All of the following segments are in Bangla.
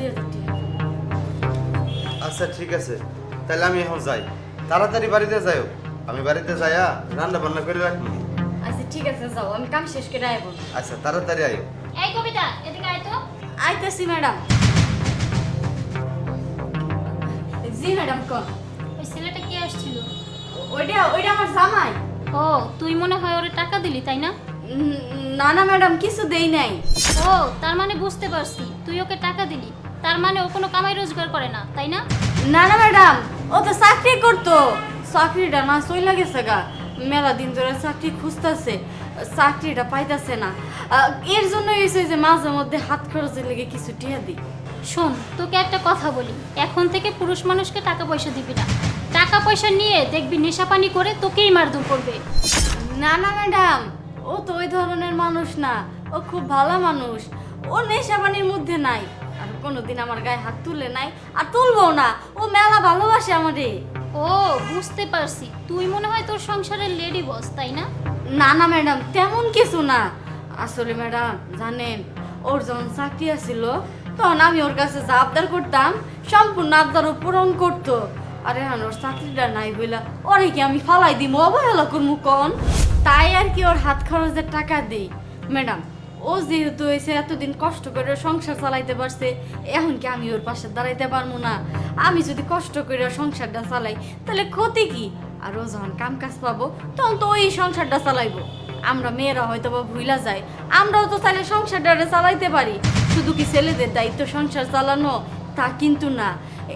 2000 টাকা। আচ্ছা ঠিক আছে, তাহলে আমি এখন যাই। তাড়াতাড়ি বাড়িতে যাইও। আমি বাড়িতে যাইয়া রান্না বান্না করে রাখবো। আচ্ছা ঠিক আছে, যাও, আমি কাম শেষ করে আইব। আচ্ছা তাড়াতাড়ি আইও। এই কবিতা এদিকে আয় তো। আইতেছি ম্যাডাম। জি ম্যাডাম, কোন? ওই ছেলেটা কে আসছিল? ওইটা আমার জামাই। ও, তুই মনে হয় ওরে টাকা দিলি তাই না? না না ম্যাডাম, কিছু দেই নাই। ও, তার মানে বুঝতে পারছি তুই ওকে টাকা দিলি। তার মানে ও কোনো কামাই রোজগার করে না তাই না? না না ম্যাডাম, ও তো চাকরি করতো। চাকরিটা না চইলা গেছে গা। মেলা দিন ধরে চাকরি খুঁজতেছে, চাকরিটা পাইতাছে না। এর জন্য হয়েছে যে মাঝে মধ্যে হাত খরচের লেগে কিছু টিয়া দিই। শোন, তোকে একটা কথা বলি, এখন থেকে পুরুষ মানুষকে টাকা পয়সা দিবি না। টাকা পয়সা নিয়ে দেখবি নেশাপানি করে তোকেই মারধর করবে। না না ম্যাডাম, ও তো ওই ধরনের মানুষ না। ও খুব ভালো মানুষ। ও নেশাবানির মধ্যে নাই, আর কোনোদিন আমার গায়ে হাত তুলে নাই, আর তুলবো না। ও মেলা ভালোবাসে আমারে। ও, বুঝতে পারছি, তুই মনে হয় তোর সংসারের লেডি বস তাই না? না না ম্যাডাম, তেমন কিছু না। আসলে ম্যাডাম জানেন, ওর যখন চাকরি আছিল তখন আমি ওর কাছে যা আবদার করতাম সম্পূর্ণ আবদারও পূরণ করতো। আর এখন ওর চাকরিটা নাই বইলা ওরে কি আমি ফালাই দিমু, অবহেলা করবো কোন? তাই আর কি ওর হাত খরচের টাকা দিই। ম্যাডাম, ও যেহেতু হয়েছে এতদিন কষ্ট করে সংসার চালাইতে পারছে, এখন কি আমি ওর পাশে দাঁড়াইতে পারবো না? আমি যদি কষ্ট করে সংসারটা চালাই তাহলে ক্ষতি কি? আর ও যখন কাম কাজ পাবো তখন তো ওই সংসারটা চালাইবো। আমরা মেয়েরা হয়তো বা ভুইলা যাই, আমরাও তো চাইলে সংসারটা চালাইতে পারি। শুধু কি ছেলেদের দায়িত্ব সংসার চালানো তা কিন্তু না।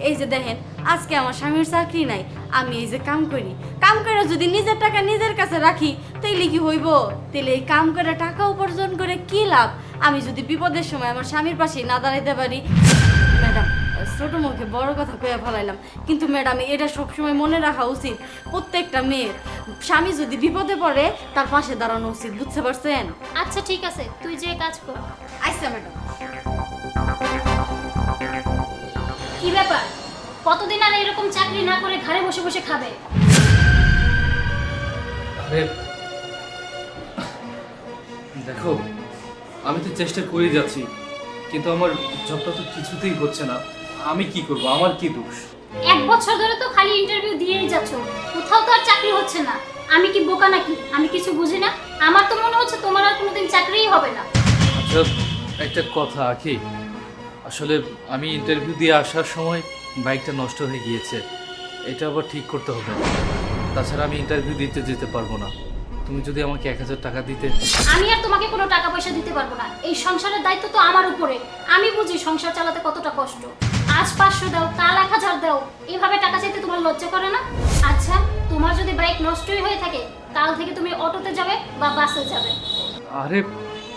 এই যে দেখেন, আজকে আমার স্বামীর চাকরি নাই, আমি এই যে কাম করি, কাম করে যদি নিজের টাকা নিজের কাছে রাখি তাইলে কি হইব? তাইলে এই কাম করে টাকা উপার্জন করে কি লাভ? আমি যদি বিপদের সময় আমার স্বামীর পাশে না দাঁড়াইতে পারি। ম্যাডাম, ছোট মুখে বড় কথা কইয়া ফেলাইলাম, কিন্তু ম্যাডাম এটা সবসময় মনে রাখা উচিত। প্রত্যেকটা মেয়ের স্বামী যদি বিপদে পড়ে তার পাশে দাঁড়ানো উচিত, বুঝতে পারছেন? আচ্ছা ঠিক আছে, তুই যে কাজ কর। আচ্ছা ম্যাডাম। কি ব্যাপার, কতদিন আর এরকম চাকরি না করে ঘরে বসে বসে খাবে? আরে দেখো, আমি তো চেষ্টা করেই যাচ্ছি, কিন্তু আমার জবটা তো কিছুতেই হচ্ছে না। আমি কি করব? আমার কি দোষ? 1 বছর ধরে তো খালি ইন্টারভিউ দিয়েই যাচ্ছ, কোথাও তো আর চাকরি হচ্ছে না। আমি কি বোকা নাকি? আমি কিছু বুঝি না? আমার তো মনে হচ্ছে তোমার আর কোনোদিন চাকরিই হবে না। আচ্ছা, একটা কথা আখি, আসলে আমি ইন্টারভিউ দিয়ে আসার সময় বাইকটা নষ্ট হয়ে গিয়েছে, এটা আবার ঠিক করতে হবে। তাছাড়া আমি ইন্টারভিউ দিতে যেতে পারবো না। তুমি যদি আমাকে 1000 টাকা দিতে। আমি আর তোমাকে কোনো টাকা পয়সা দিতে পারবো না। এই সংসারের দায়িত্ব তো আমার উপরে। আমি বুঝি সংসার চালাতে কতটা কষ্ট। আজ 500 দাও, কাল 1000 দাও, এভাবে টাকা চাইতে তোমার লজ্জা করে না? আচ্ছা, তোমার যদি বাইক নষ্টই হয়ে থাকে, কাল থেকে তুমি অটোতে যাবে বা বাসে যাবে। আরে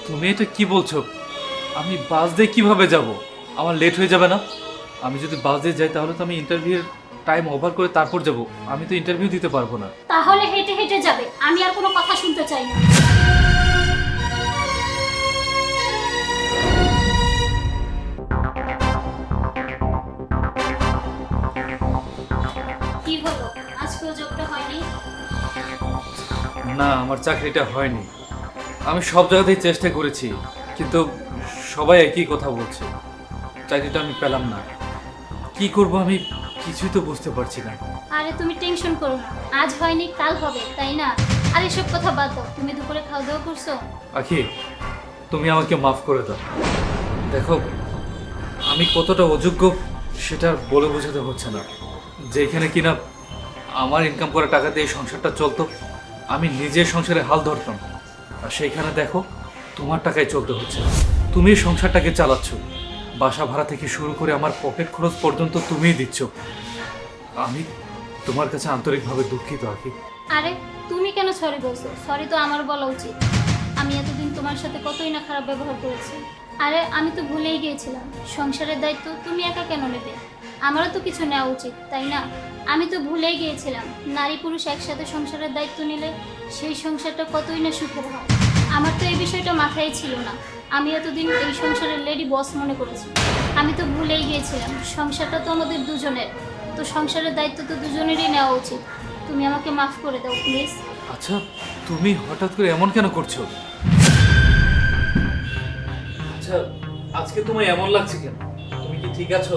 তুমি এটা কি বলছো? আমি বাস দিয়ে কিভাবে যাব? আমার লেট হয়ে যাবে না? আমি যদি বাস দিয়ে যাই তাহলে তো আমি ইন্টারভিউর টাইম ওভার করে তারপর যাব। আমি তো ইন্টারভিউ দিতে পারবো না। তাহলে হেঁটে হেঁটে যাবে। আমি আর কোনো কথা শুনতে চাই না। কি হলো, আজকেও জবটা হয়নি? না, আমার চাকরিটা হয়নি। আমি সব জায়গাতেই চেষ্টা করেছি, কিন্তু সবাই একই কথা বলছে, চাকরিটা আমি পেলাম না। কি করব আমি কিছুই তো বুঝতে পারছি না। আরে তুমি টেনশন করো না, আজ হয়নি কাল হবে, তাই না? আর এসব কথা বাদ দাও। তুমি দুপুরে খাওয়া দাওয়া করছো? আখি, তুমি আমাকে মাফ করে দাও। দেখো, আমি কতটা অযোগ্য সেটা আর বলে বোঝাতে হচ্ছে না। যেখানে কিনা আমার ইনকাম করা টাকা দিয়ে এই সংসারটা চলতো, আমি নিজের সংসারে হাল ধরতাম, আর সেইখানে দেখো তোমার টাকায় চলতে হচ্ছে। তুমি এই সংসারটাকে চালাচ্ছ, বাসা ভাড়া থেকে শুরু করে আমার পকেট খরচ পর্যন্ত তুমিই দিচ্ছ। আমি তোমার কাছে আন্তরিকভাবে দুঃখিত আখি। আরে তুমি কেন সরি বলছো? সরি তো আমার বলা উচিত। আমি এতদিন তোমার সাথে কতই না খারাপ ব্যবহার করেছি। আরে আমি তো ভুলেই গিয়েছিলাম, সংসারের দায়িত্ব তুমি একা কেন নেবে? আমারও তো কিছু নেওয়া উচিত, তাই না? আমি তো ভুলেই গিয়েছিলাম, নারী পুরুষ একসাথে সংসারের দায়িত্ব নিলে সেই সংসারটা কতই না সুখের হয়। আমার তো এই বিষয়টা মাথায় ছিল না। আমি এতদিন এই সংসারের লেডি বস মনে করেছি। আমি তো ভুলেই গিয়েছিলাম, সংসারটা তো আমাদের দুজনের। তো সংসারের দায়িত্ব তো দুজনেরই নেওয়া উচিত। তুমি আমাকে মাফ করে দাও প্লিজ। আচ্ছা, তুমি হঠাৎ করে এমন কেন করছো? আচ্ছা, আজকে তোমায় এমন লাগছে কেন? তুমি কি ঠিক আছো?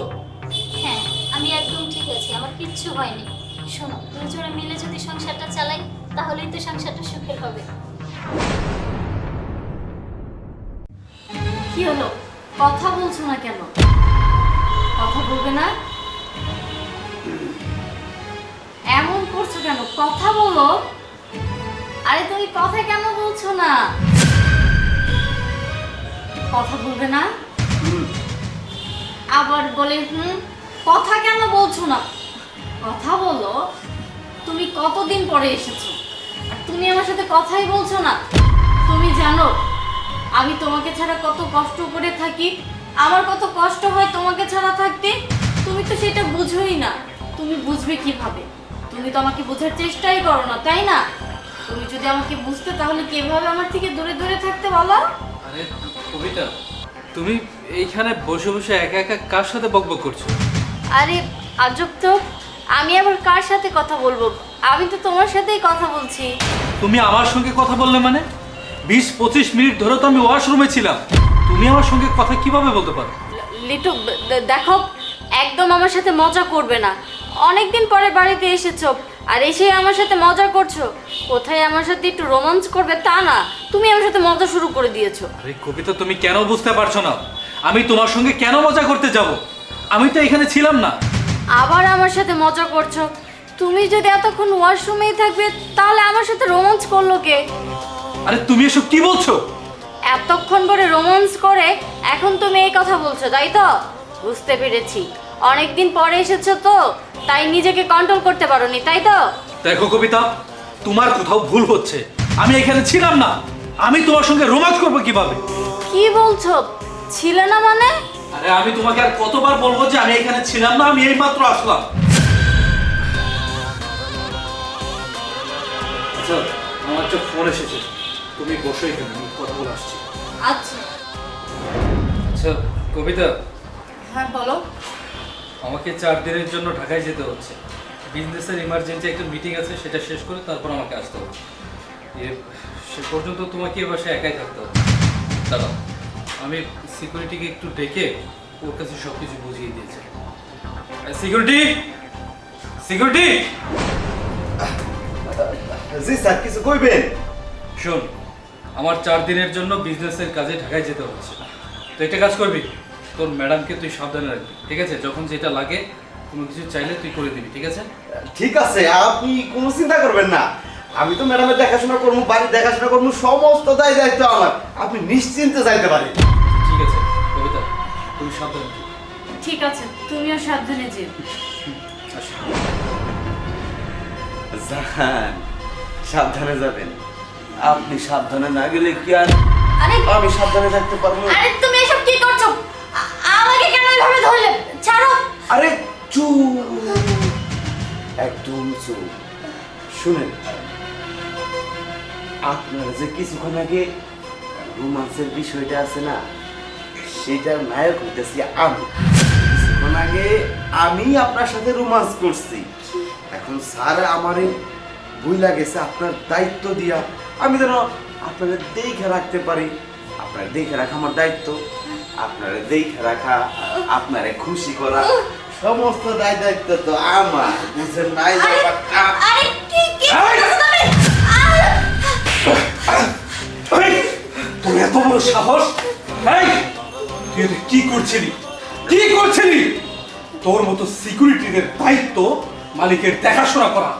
হ্যাঁ, আমি একদম ঠিক আছি, আমার কিচ্ছু হয়নি। শোনো, দুজনে মিলে যদি সংসারটা চালাই তাহলেই তো সংসারটা সুখের হবে। কি হলো, কথা বলছো না কেন? কথা বলবে না? এমন করছো কেন? কথা বলো। আরে তুমি কথা কেন বলছো না? কথা বলবে না? আবার বলে কথা কেন বলছো না? কথা বলো। তুমি কতদিন পরে এসেছো আর তুমি আমার সাথে কথাই বলছো না? তুমি জানো আমি তোমাকে ছাড়া কত কষ্ট করে থাকি, আমার কত কষ্ট হয় তোমাকে ছাড়া থাকতে। তুমি তো সেটা বুঝোই না। তুমি বুঝবে কিভাবে? তুমি তো আমাকে বোঝার চেষ্টাই করো না, তাই না? তুমি যদি আমাকে বুঝতে তাহলে কিভাবে আমার থেকে দূরে দূরে থাকতে বলো? আরে কবিতা, তুমি এইখানে বসে বসে একা একা কার সাথে বকবক করছো? আরে আজব তো, আমি আবার কার সাথে কথা বলবো? আমি তো তোমার সাথেই কথা বলছি। তুমি আমার সঙ্গে কথা বললে মানে? 20-25 মিনিট ধরে তো আমি ওয়াশরুমে ছিলাম, তুমি আমার সঙ্গে কথা কিভাবে বলতে পারো? লিটু দেখো, একদম আমার সাথে মজা করবে না। অনেকদিন পরে বাড়িতে এসেছো আর এসে আমার সাথে মজা করছো। কোথায় আমার সাথে একটু রোমান্স করবে তা না, তুমি আমার সাথে মজা শুরু করে দিয়েছো। আরে কবিতা, তুমি কেন বুঝতে পারছো না? আমি তোমার সঙ্গে কেন মজা করতে যাব? আমি তো এখানে ছিলাম না। আবার আমার সাথে মজা করছো? তুমি যদি এতক্ষণ ওয়াশরুমেই থাকবে তাহলে আমার সাথে রোমান্স করলো কে? আরে তুমি এসব কি বলছো? এতক্ষণ করে রোমান্স করে এখন তুমি এই কথা বলছো, তাই তো? বুঝতে পেরেছি, অনেকদিন পরে এসেছো তো তাই নিজেকে কন্ট্রোল করতে পারোনি, তাই তো? দেখো কবিতা, তোমার কোথাও ভুল হচ্ছে। আমি এখানে ছিলাম না, আমি তোমার সঙ্গে রোমান্স করবো কিভাবে? কি বলছো? ছিলে না মানে? আরে আমি তোমাকে আর কতবার বলবো যে আমি এখানে ছিলাম না, আমি এইমাত্র আসলাম। আচ্ছা, আমার একটা ফোন এসেছে, তুমি বসো এখানে, আমি কথা বলে আসছি। আচ্ছা। আচ্ছা কবিতা, হ্যাঁ বলো। আমাকে 4 দিনের জন্য ঢাকায় যেতে হচ্ছে। বিজনেসের ইমার্জেন্সি একটা মিটিং আছে, সেটা শেষ করে তারপর আমাকে আসতে হবে। সে পর্যন্ত তোমাকে এ বাসায় একাই থাকতে হবে। দাঁড়াও, আমি সিকিউরিটিকে একটু ডেকে ওর কাছে সব কিছু বুঝিয়ে দিয়েছি। Security, security! জি স্যার, কিছু কইবেন? শোন, আমার 4 দিনের জন্য বিজনেসের কাজে ঢাকায় যেতে হচ্ছে। তো একটা কাজ করবি, তোর ম্যাডামকে তুই সাবধানে রাখবি, ঠিক আছে? যখন যেটা লাগে কোনো কিছু চাইলে তুই করে দিবি, ঠিক আছে? ঠিক আছে, আপনি কোনো চিন্তা করবেন না। আমি তো ম্যাডামের দেখাশোনা করবো, বাড়ির দেখাশোনা করবো, সমস্ত দায়িত্ব আমার। আপনি নিশ্চিন্তে যাইতে পারেন। ঠিক আছে কবিতা, তুমি সাবধানে থেকো। ঠিক আছে, তুমিও সাবধানে যেও। আসো। জান, সাবধানে যাবেন। আপনি সাবধানে না গেলে কি আর আরে আমি সাবধানে থাকতে পারবো? আরে তুমি এসব কি করছো? আমাকে কেন এভাবে ধরলে? ছাড়ো। আরে চুপ, একদম চুপ। শুনেন, আপনার যে কিছুক্ষণ আগে রোমান্সের বিষয়টা আছে না, সেটার নায়ক হইতেছি আমি। কিছুক্ষণ আগে আমি আপনার সাথে রোমান্স করছি। এখন স্যার আমারে বুইলা গেছে আপনার দায়িত্ব দিয়া আমি যেন আপনাদের দেখে রাখতে পারি। আপনার দেখে রাখা আমার দায়িত্ব। আপনারে দেখে রাখা, আপনারে খুশি করা, সমস্ত দায়িত্ব তো আমার। বুঝেন নাই ব্যাপারটা? আরে কি কি এই! করছো তুমি? এই, তোর এত বড় সাহস! এই, তুই এটা কি করছিলি? কি করছিলি? তোর মতো সিকিউরিটিদের দায়িত্ব মালিকের দেখাশোনা করা,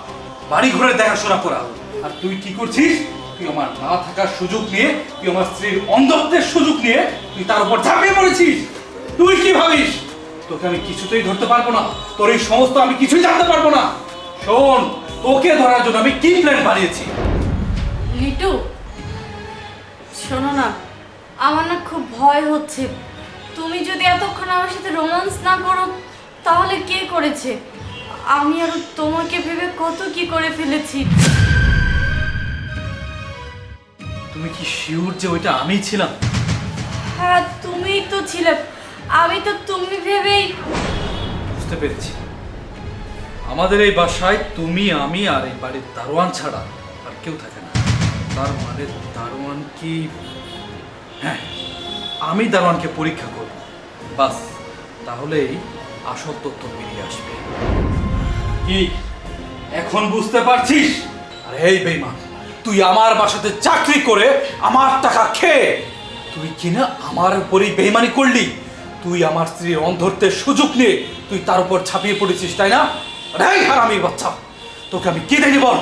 বাড়ি ঘরের দেখাশোনা করা, আর তুই কি করছিস? তুই আমার না থাকার সুযোগ নিয়ে, তুই আমার স্ত্রীর অন্ধত্বের সুযোগ নিয়ে তুই তার উপর ঝাঁপিয়ে পড়েছিস। তুই কি ভাবিস তোকে আমি কিছুতেই ধরতে পারবো না? তোর এই সমস্ত আমি কিছুই জানতে পারবো না। শোন, তোকে ধরার জন্য আমি কি প্ল্যান বানিয়েছি। লিটু, শোনো না, আমার না খুব ভয় হচ্ছে। তুমি যদি এতক্ষণ আমার সাথে রোমান্স না করো তাহলে কে করেছে? আমি আর তোমাকে ভেবে কত কি করে ফেলেছি। তুমি কি শিওর যে ওইটা আমিই ছিলাম? হ্যাঁ, তুমিই তো ছিলে। আমি তো তুমি ভেবেই। বুঝতে পেরেছি, আমাদের এই বাসায় তুমি, আমি আর এই বাড়ির দারোয়ান ছাড়া আর কেউ থাকে না। তার মানে দারোয়ান কি? হ্যাঁ, আমি দারোয়ানকে পরীক্ষা করব। বাস, তাহলেই আসল তথ্য বেরিয়ে আসবে। কি এখন বুঝতে পারছিস? আরে এই বেঈমান, তুই আমার বাসাতে চাকরি করে আমার টাকা খেয়ে তুই কিনা আমার উপরই বেঈমানি করলি। তুই আমার স্ত্রীর অন্ধত্বের সুযোগ নিয়ে তুই তার উপর ছাপিয়ে পড়েছিস, তাই না? এই হারামির বাচ্চা, তোকে আমি কি দেখিনি বল?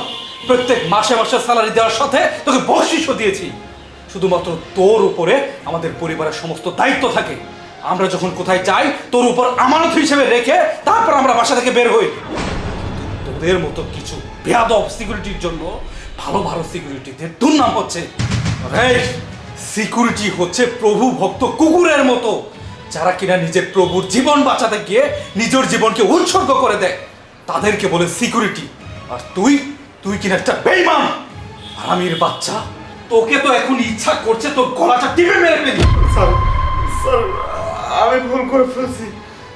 প্রত্যেক মাসে মাসে স্যালারি দেওয়ার সাথে তোকে বকশিশও দিয়েছি। শুধুমাত্র তোর উপরে আমাদের পরিবারের সমস্ত দায়িত্ব থাকে। আমরা যখন কোথায় যাই তোর উপর আমানত হিসেবে রেখে তারপর আমরা বাসা থেকে বের হই। তোদের মতো কিছু বেয়াদব সিকিউরিটির জন্য ভালো ভালো সিকিউরিটিদের দুর্নাম হচ্ছে। সিকিউরিটি হচ্ছে প্রভু ভক্ত কুকুরের মতো, যারা কিনা নিজের প্রভুর জীবন বাঁচাতে গিয়ে নিজের জীবনকে উৎসর্গ করে দেয়, তাদেরকে বলে সিকিউরিটি। আর তুই তুই কিনা একটা বেঈমান হারামির বাচ্চা। তোকে তো এখন ইচ্ছা করছে তোর গলাটা টিপে মেরে ফেলি। স্যার স্যার আমি ভুল করে ফেলছি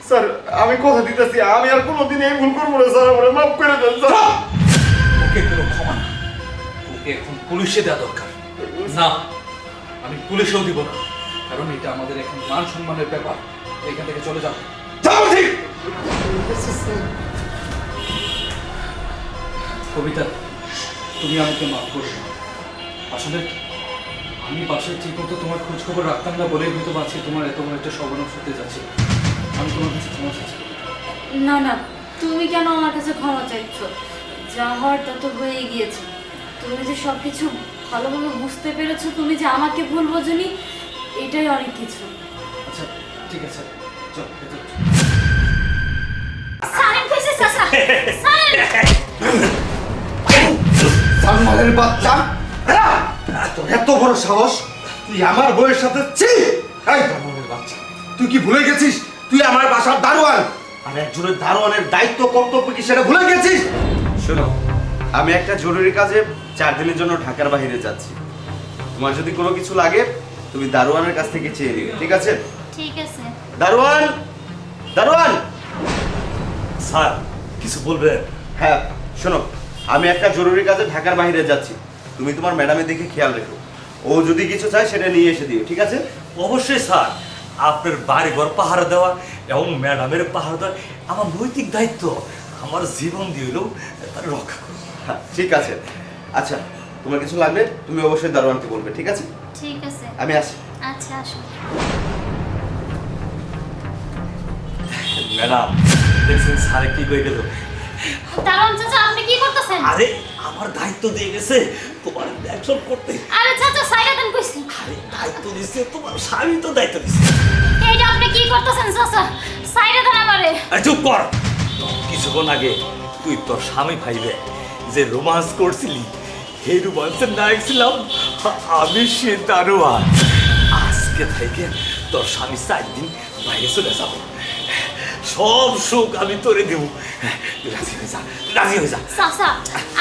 স্যার, আমি কথা দিতেছি আমি আর কোনোদিন এই ভুল করবো না স্যার, আমার মাফ করে দেন স্যার। তোকে কোনো ক্ষমা না, তোকে এখন পুলিশে দেওয়া দরকার। না, আমি পুলিশেও দিব না, কারণ এটা আমাদের এখন মান সম্মানের ব্যাপার। এখান থেকে চলে যাও, যাও ঠিক। কবিতা, তুমি আমাকে মাফ করে দাও। আসলে আমি বাসায় ঠিক মতো তোমার খোঁজ খবর রাখতাম না বলেই হয়তো আজকে তোমার এত বড় একটা সর্বনাশ হতে যাচ্ছে। আমি তোমার কাছে ক্ষমা চাচ্ছি। না না, তুমি কেন আমার কাছে ক্ষমা চাইছো? যা হওয়ার তা তো হয়ে গিয়েছে। তুমি যে সবকিছু ভালোভাবে বুঝতে পেরেছো, তুমি যে আমাকে ভুল বোঝনি, এটাই অনেক কিছু। আচ্ছা ঠিক আছে, চল ভেতর চল। সারেন কইছে চাচা, সারেন। সালমানের বাচ্চা, তোর এত বড় সাহস, তুই আমার বউয়ের সাথে ছি! এই সালমানের বাচ্চা, তুই কি ভুলে গেছিস তুই আমার বাসার দারোয়ান? আর একজনের দারোয়ানের দায়িত্ব কর্তব্য কি সেটা ভুলে গেছিস? শোনো, আমি একটা জরুরি কাজে 4 দিনের জন্য ঢাকার বাইরে যাচ্ছি। তোমার যদি কোনো কিছু লাগে তুমি দারোয়ানের কাছ থেকে চেয়ে নিবে, ঠিক আছে? ঠিক আছে। দারোয়ান, দারোয়ান। স্যার কিছু বলবেন? হ্যাঁ শোনো, আমি একটা জরুরি কাজে ঢাকার বাইরে যাচ্ছি। তুমি তোমার ম্যাডামের দিকে খেয়াল রেখো, ও যদি কিছু চায় সেটা নিয়ে এসে দিও, ঠিক আছে? অবশ্যই স্যার, আপনার বাড়ি ঘর পাহারা দেওয়া এবং ম্যাডামের পাহারা দেওয়া আমার নৈতিক দায়িত্ব। আমার জীবন দিয়ে হলেও তার রক্ষা করুন। হ্যাঁ ঠিক আছে। আচ্ছা, তোমার কিছু লাগলে তুমি অবশ্যই দারোয়ানকে বলবে, ঠিক আছে? ঠিক আছে। আমি আসি। আচ্ছা আসো। ম্যাডাম দেখছেন স্যারে কি কয়ে গেল? দারুণ চাচা, আপনি কি করতেছেন? আরে আমার দায়িত্ব দিয়ে গেছে তোমার অ্যাকশন করতে। আরে চাচা সাইরা দেন কইছি। আরে দায়িত্ব দিচ্ছে তোমার স্বামী, তো দায়িত্ব দিচ্ছে। এইটা আপনি কি করতেছেন চাচা? সাইরা দেন আমারে। আরে চুপ কর। কিছুক্ষণ আগে তুই তোর স্বামী ভাইবে যে রোমান্স করছিলি, এই রোমান্সের নায়ক ছিলাম আমি, সে দারোয়ান। আজকে থেকে তোর স্বামী 4 দিন বাইরে চলে যাব, সব সুখ আমি তোরে দেব। তুই রাজি হয়ে যা, রাজি হয়ে যা। চাচা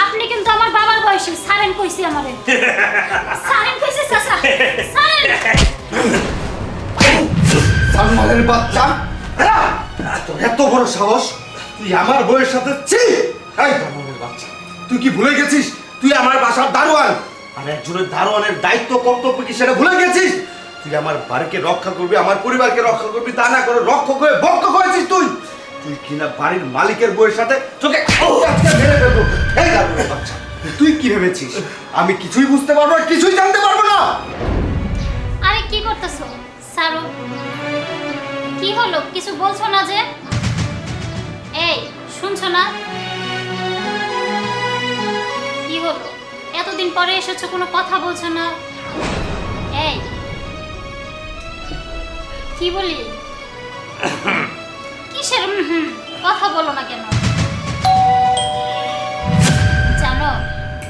আপনি কিন্তু আমার বাবার বয়সী, সারেন কইছি আমারে। সারেন কইছি চাচা, সারেন। সালমানের বাচ্চা, তোর এত বড় সাহস, তুই আমার বউয়ের সাথে ছি! এই সালমানের বাচ্চা, তুই কি ভুলে গেছিস তুই আমার বাসার দারোয়ান? আর একজনের দারোয়ানের দায়িত্ব কর্তব্য কি সেটা ভুলে গেছিস? তুই আমার বাড়িকে রক্ষা করবি, আমার পরিবারকে রক্ষা করবি, তা না করে রক্ষক হয়ে ভক্ষক হয়েছিস তুই। তুই কিনা বাড়ির মালিকের বউয়ের সাথে তোকে আজকে মেরে ফেলবো। এই দারোয়ানের বাচ্চা, তুই কি ভেবেছিস আমি কিছুই বুঝতে পারবো না, কিছুই জানতে পারবো না? আরে কি করতেছো? সারো। কি হলো, কিছু বলছো না যে? এই শুনছো না? কি হলো, এতদিন পরে এসেছো, কোনো কথা বলছো না? এই কি বলি? কিসের কথা বলো না কেন? জানো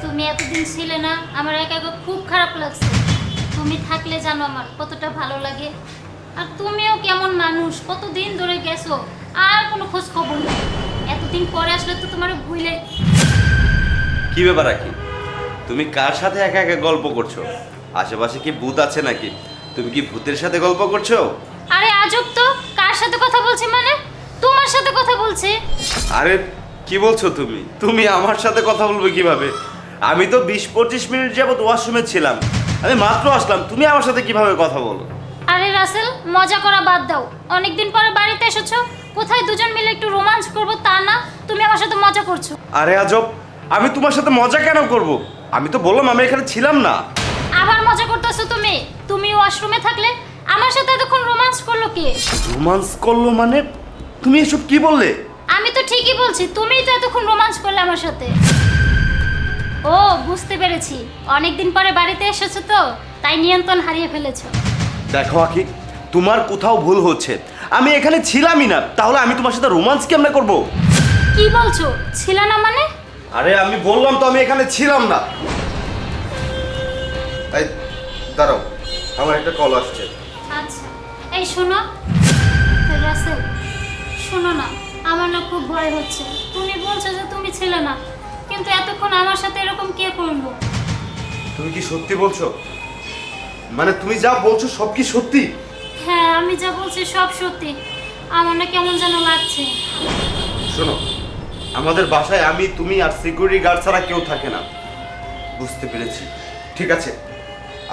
তুমি এতদিন ছিলে না, আমার একা একা খুব খারাপ লাগছে। তুমি থাকলে জানো আমার কতটা ভালো লাগে। আর তুমিও কেমন মানুষ, কতদিন ধরে গেছো আর কোনো খোঁজ খবর নেই। এতদিন পরে আসলে তো তোমার ভুলে। কি ব্যাপার কি? তুমি কার সাথে একা একা গল্প করছো? আশেপাশে কি ভূত আছে নাকি? তুমি কি ভূতের সাথে গল্প করছো? আরে আজব তো, কার সাথে কথা বলছি মানে? তোমার সাথে কথা বলছি। আরে কি বলছো তুমি? তুমি আমার সাথে কথা বলবে কিভাবে? আমি তো 20-25 মিনিট যাবত ওয়াশরুমে ছিলাম, আমি মাত্র আসলাম, তুমি আমার সাথে কিভাবে কথা বলো? আরে রাসেল, মজা করা বাদ দাও। অনেকদিন পরে বাড়িতে এসেছো, কোথায় দুজন মিলে একটু রোমান্স করবো তা না, তুমি আমার সাথে মজা করছো। আরে আজব, আমি তোমার সাথে মজা কেন করব? আমি তো বললাম আমি এখানে ছিলাম না। আবার মজা করতেছো তুমি? তুমি ওয়াশরুমে থাকলে আমার সাথে এতক্ষণ রোমান্স করলো কে? রোমান্স করলো মানে? তুমি এসব কি বললে? আমি তো ঠিকই বলছি, তুমিই তো এতক্ষণ রোমান্স করলে আমার সাথে। ও, বুঝতে পেরেছি, অনেকদিন পরে বাড়িতে এসেছো তো, তাই নিয়ন্ত্রণ হারিয়ে ফেলেছো। দেখো আকি, তোমার কোথাও ভুল হচ্ছে। আমি এখানে ছিলামই না, তাহলে আমি তোমার সাথে রোমান্স কেমনে করব? কি বলছো ছিল না মানে? আরে আমি বললাম তো আমি এখানে ছিলাম না। এই দাঁড়াও, আমার একটা কল আসছে। আচ্ছা, এই শোনো রাসেল, শোনো না, আমার না খুব ভয় হচ্ছে। তুমি বলছো যে তুমি ছিলে না, কিন্তু এতক্ষণ আমার সাথে এরকম কে করলো? তুমি কি সত্যি বলছো? মানে তুমি যা বলছো সব কি সত্যি? হ্যাঁ, আমি যা বলছি সব সত্যি। আমার না কেমন যেন লাগছে। শোনো, আমাদের বাসায় আমি, তুমি আর সিকিউরিটি গার্ড ছাড়া কেউ থাকে না। বুঝতে পেরেছি, ঠিক আছে,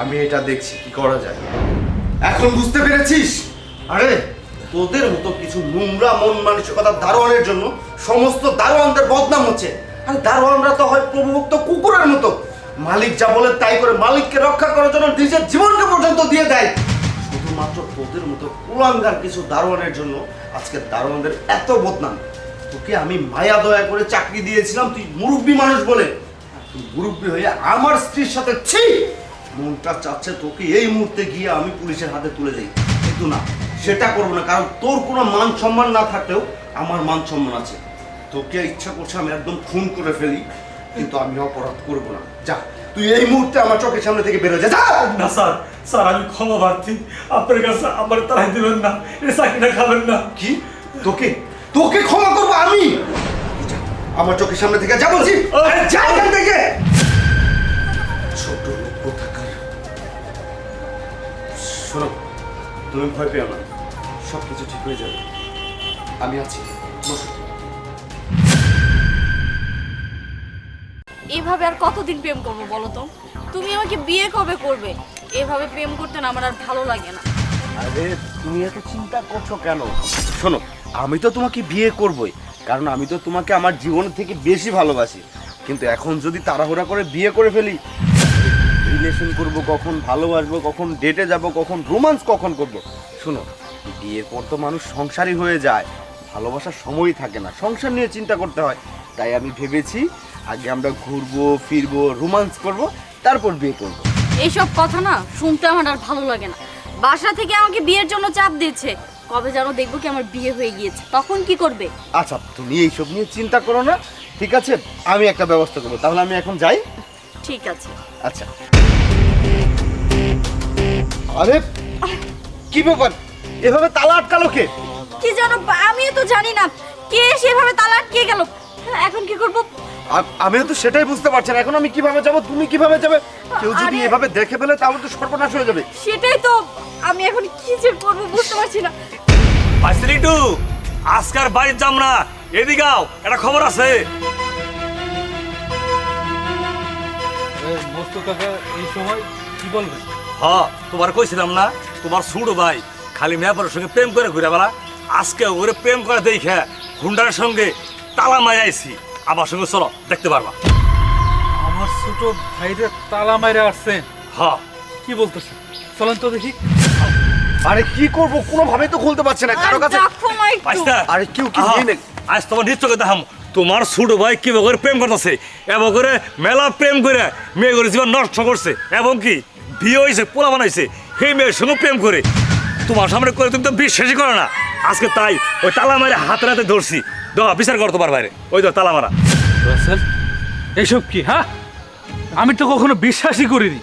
আমি এটা দেখছি কি করা যায়। এখন বুঝতে পেরেছিস? আরে তোদের মতো কিছু নোংরা মন মানসিকতার দারোয়ানের জন্য সমস্ত দারোয়ানদের বদনাম হচ্ছে। আর দারোয়ানরা তো হয় প্রভুভক্ত কুকুরের মতো, মালিক যা বলে তাই করে, মালিককে রক্ষা করার জন্য নিজের জীবনকে পর্যন্ত দিয়ে দেয়। শুধুমাত্র তোদের মতো কুলাঙ্গার কিছু দারোয়ানের জন্য আজকে দারোয়ানদের এত বদনাম। তোকে আমি মায়া দয়া করে চাকরি দিয়েছিলাম, তুই মুরব্বী মানুষ বলে, তুই মুরব্বী হয়ে আমার স্ত্রীর সাথে ছি! মনটা চাচ্ছে তোকে এই মুহূর্তে গিয়ে আমি পুলিশের হাতে তুলে যাই, কিন্তু না, সেটা করবো না। কারণ তোর কোনো মান সম্মান না থাকলেও আমার মান সম্মান আছে। তোকে ইচ্ছা করছে আমি একদম খুন করে ফেলি, কিন্তু আমি অপরাধ করবো না। যা, তুই এই মুহূর্তে আমার চোখের সামনে থেকে বেরো যা। যা! না স্যার, স্যার আমি ক্ষমা প্রার্থী, আপনার কাছে আমার তাড়াই দিবেন না, এই চাকরিটা খাবেন না। কি? তোকে তোকে ক্ষমা করবো আমি? যা, আমার চোখের সামনে থেকে যা বলছি। আরে যা এখান থেকে। ছোট লোক কোথাকার। শোনো, তুমি ভয় পেও না, সব কিছু ঠিক হয়ে যাবে, আমি আছি, বসো। এভাবে আর কতদিন প্রেম করবো বলো তো? তুমি আমাকে বিয়ে কবে করবে? এভাবে প্রেম করতে না আমার আর ভালো লাগে না। আরে তুমি এত চিন্তা করছো কেন? শোনো, আমি তো তোমাকে বিয়ে করবই, কারণ আমি তো তোমাকে আমার জীবন থেকে বেশি ভালোবাসি। কিন্তু এখন যদি তাড়াহুড়া করে বিয়ে করে ফেলি, রিলেশন করব কখন, ভালোবাসবো কখন, ডেটে যাব কখন, রোমান্স কখন করব? শোনো, বিয়ের পর তো মানুষ সংসারী হয়ে যায়, ভালোবাসার সময়ই থাকে না, সংসার নিয়ে চিন্তা করতে হয়। তাই আমি ভেবেছি আগে আমরা ঘুরবো ফিরবো, রোমান্স করব, তারপর বিয়ে করব। এইসব কথা না শুনতে আমার আর ভালো লাগে না। বাসা থেকে আমাকে বিয়ের জন্য চাপ দিচ্ছে, কবে যেন দেখবো কি আমার বিয়ে হয়ে গিয়েছে, তখন কি করবে? আচ্ছা, তুমি এইসব নিয়ে চিন্তা করো না, ঠিক আছে, আমি একটা ব্যবস্থা করবো। তাহলে আমি এখন যাই। ঠিক আছে। আচ্ছা। আরে কি ব্যাপার, এভাবে তালা আটকালো কে? কি জানো, আমিও তো জানি না কে সেভাবে তালা আটকে গেল। এখন কি করব? আমিও তো সেটাই বুঝতে পারছি না, এখন আমি কিভাবে যাব, তুমি কিভাবে যাবে? কেউ যদি আরে- এভাবে দেখে ফেলে তাহলে তো সর্বনাশ হয়ে যাবে। সেটাই তো, আমি এখন কি যে করবো বুঝতে পারছি না। টু আজকার বাড়ির যাম না, এদিকাও একটা খবর আছে। মস্ত কাকা এই সময় কি বলবেন? হ, তোমার কইছিলাম না, তোমার ছোট ভাই খালি মেয়াপারের সঙ্গে প্রেম করে ঘুরে বেড়া। আজকে ওরে প্রেম করে দেখে হুন্ডার সঙ্গে তালা মাই আইছি, আমার সঙ্গে চলো, দেখতে পারবা। আমার ছোট ভাইরে তালা মাইরে আসছেন? হ, কি বলতেছেন? চলেন তো দেখি। আরে কি করব, কোনোভাবেই তো খুলতে পারছি না কারো কাছে। দেখো না একটু। পাইস্তা, আরে কেউ কি আহা, নিয়ে নে। আজ তোমার নিশ্চয় দেখাম তোমার ছোট ভাই কি করে প্রেম করতেছে, এবং করে মেলা প্রেম করে মেয়ে করে জীবন নষ্ট করছে, এবং কি বিয়ে হয়েছে, পোলা বানাইছে, সেই মেয়ের সঙ্গে প্রেম করে তোমার সামনে করে তুমি তো বিশ্বাসই করো না। আজকে তাই ওই তালা মারে হাতে হাতে ধরছি, বিচার করো তোমার বাইরে, ওই তো তালা মারা। রাসেল, এসব কি? হ্যাঁ, আমি তো কখনো বিশ্বাসই করিনি।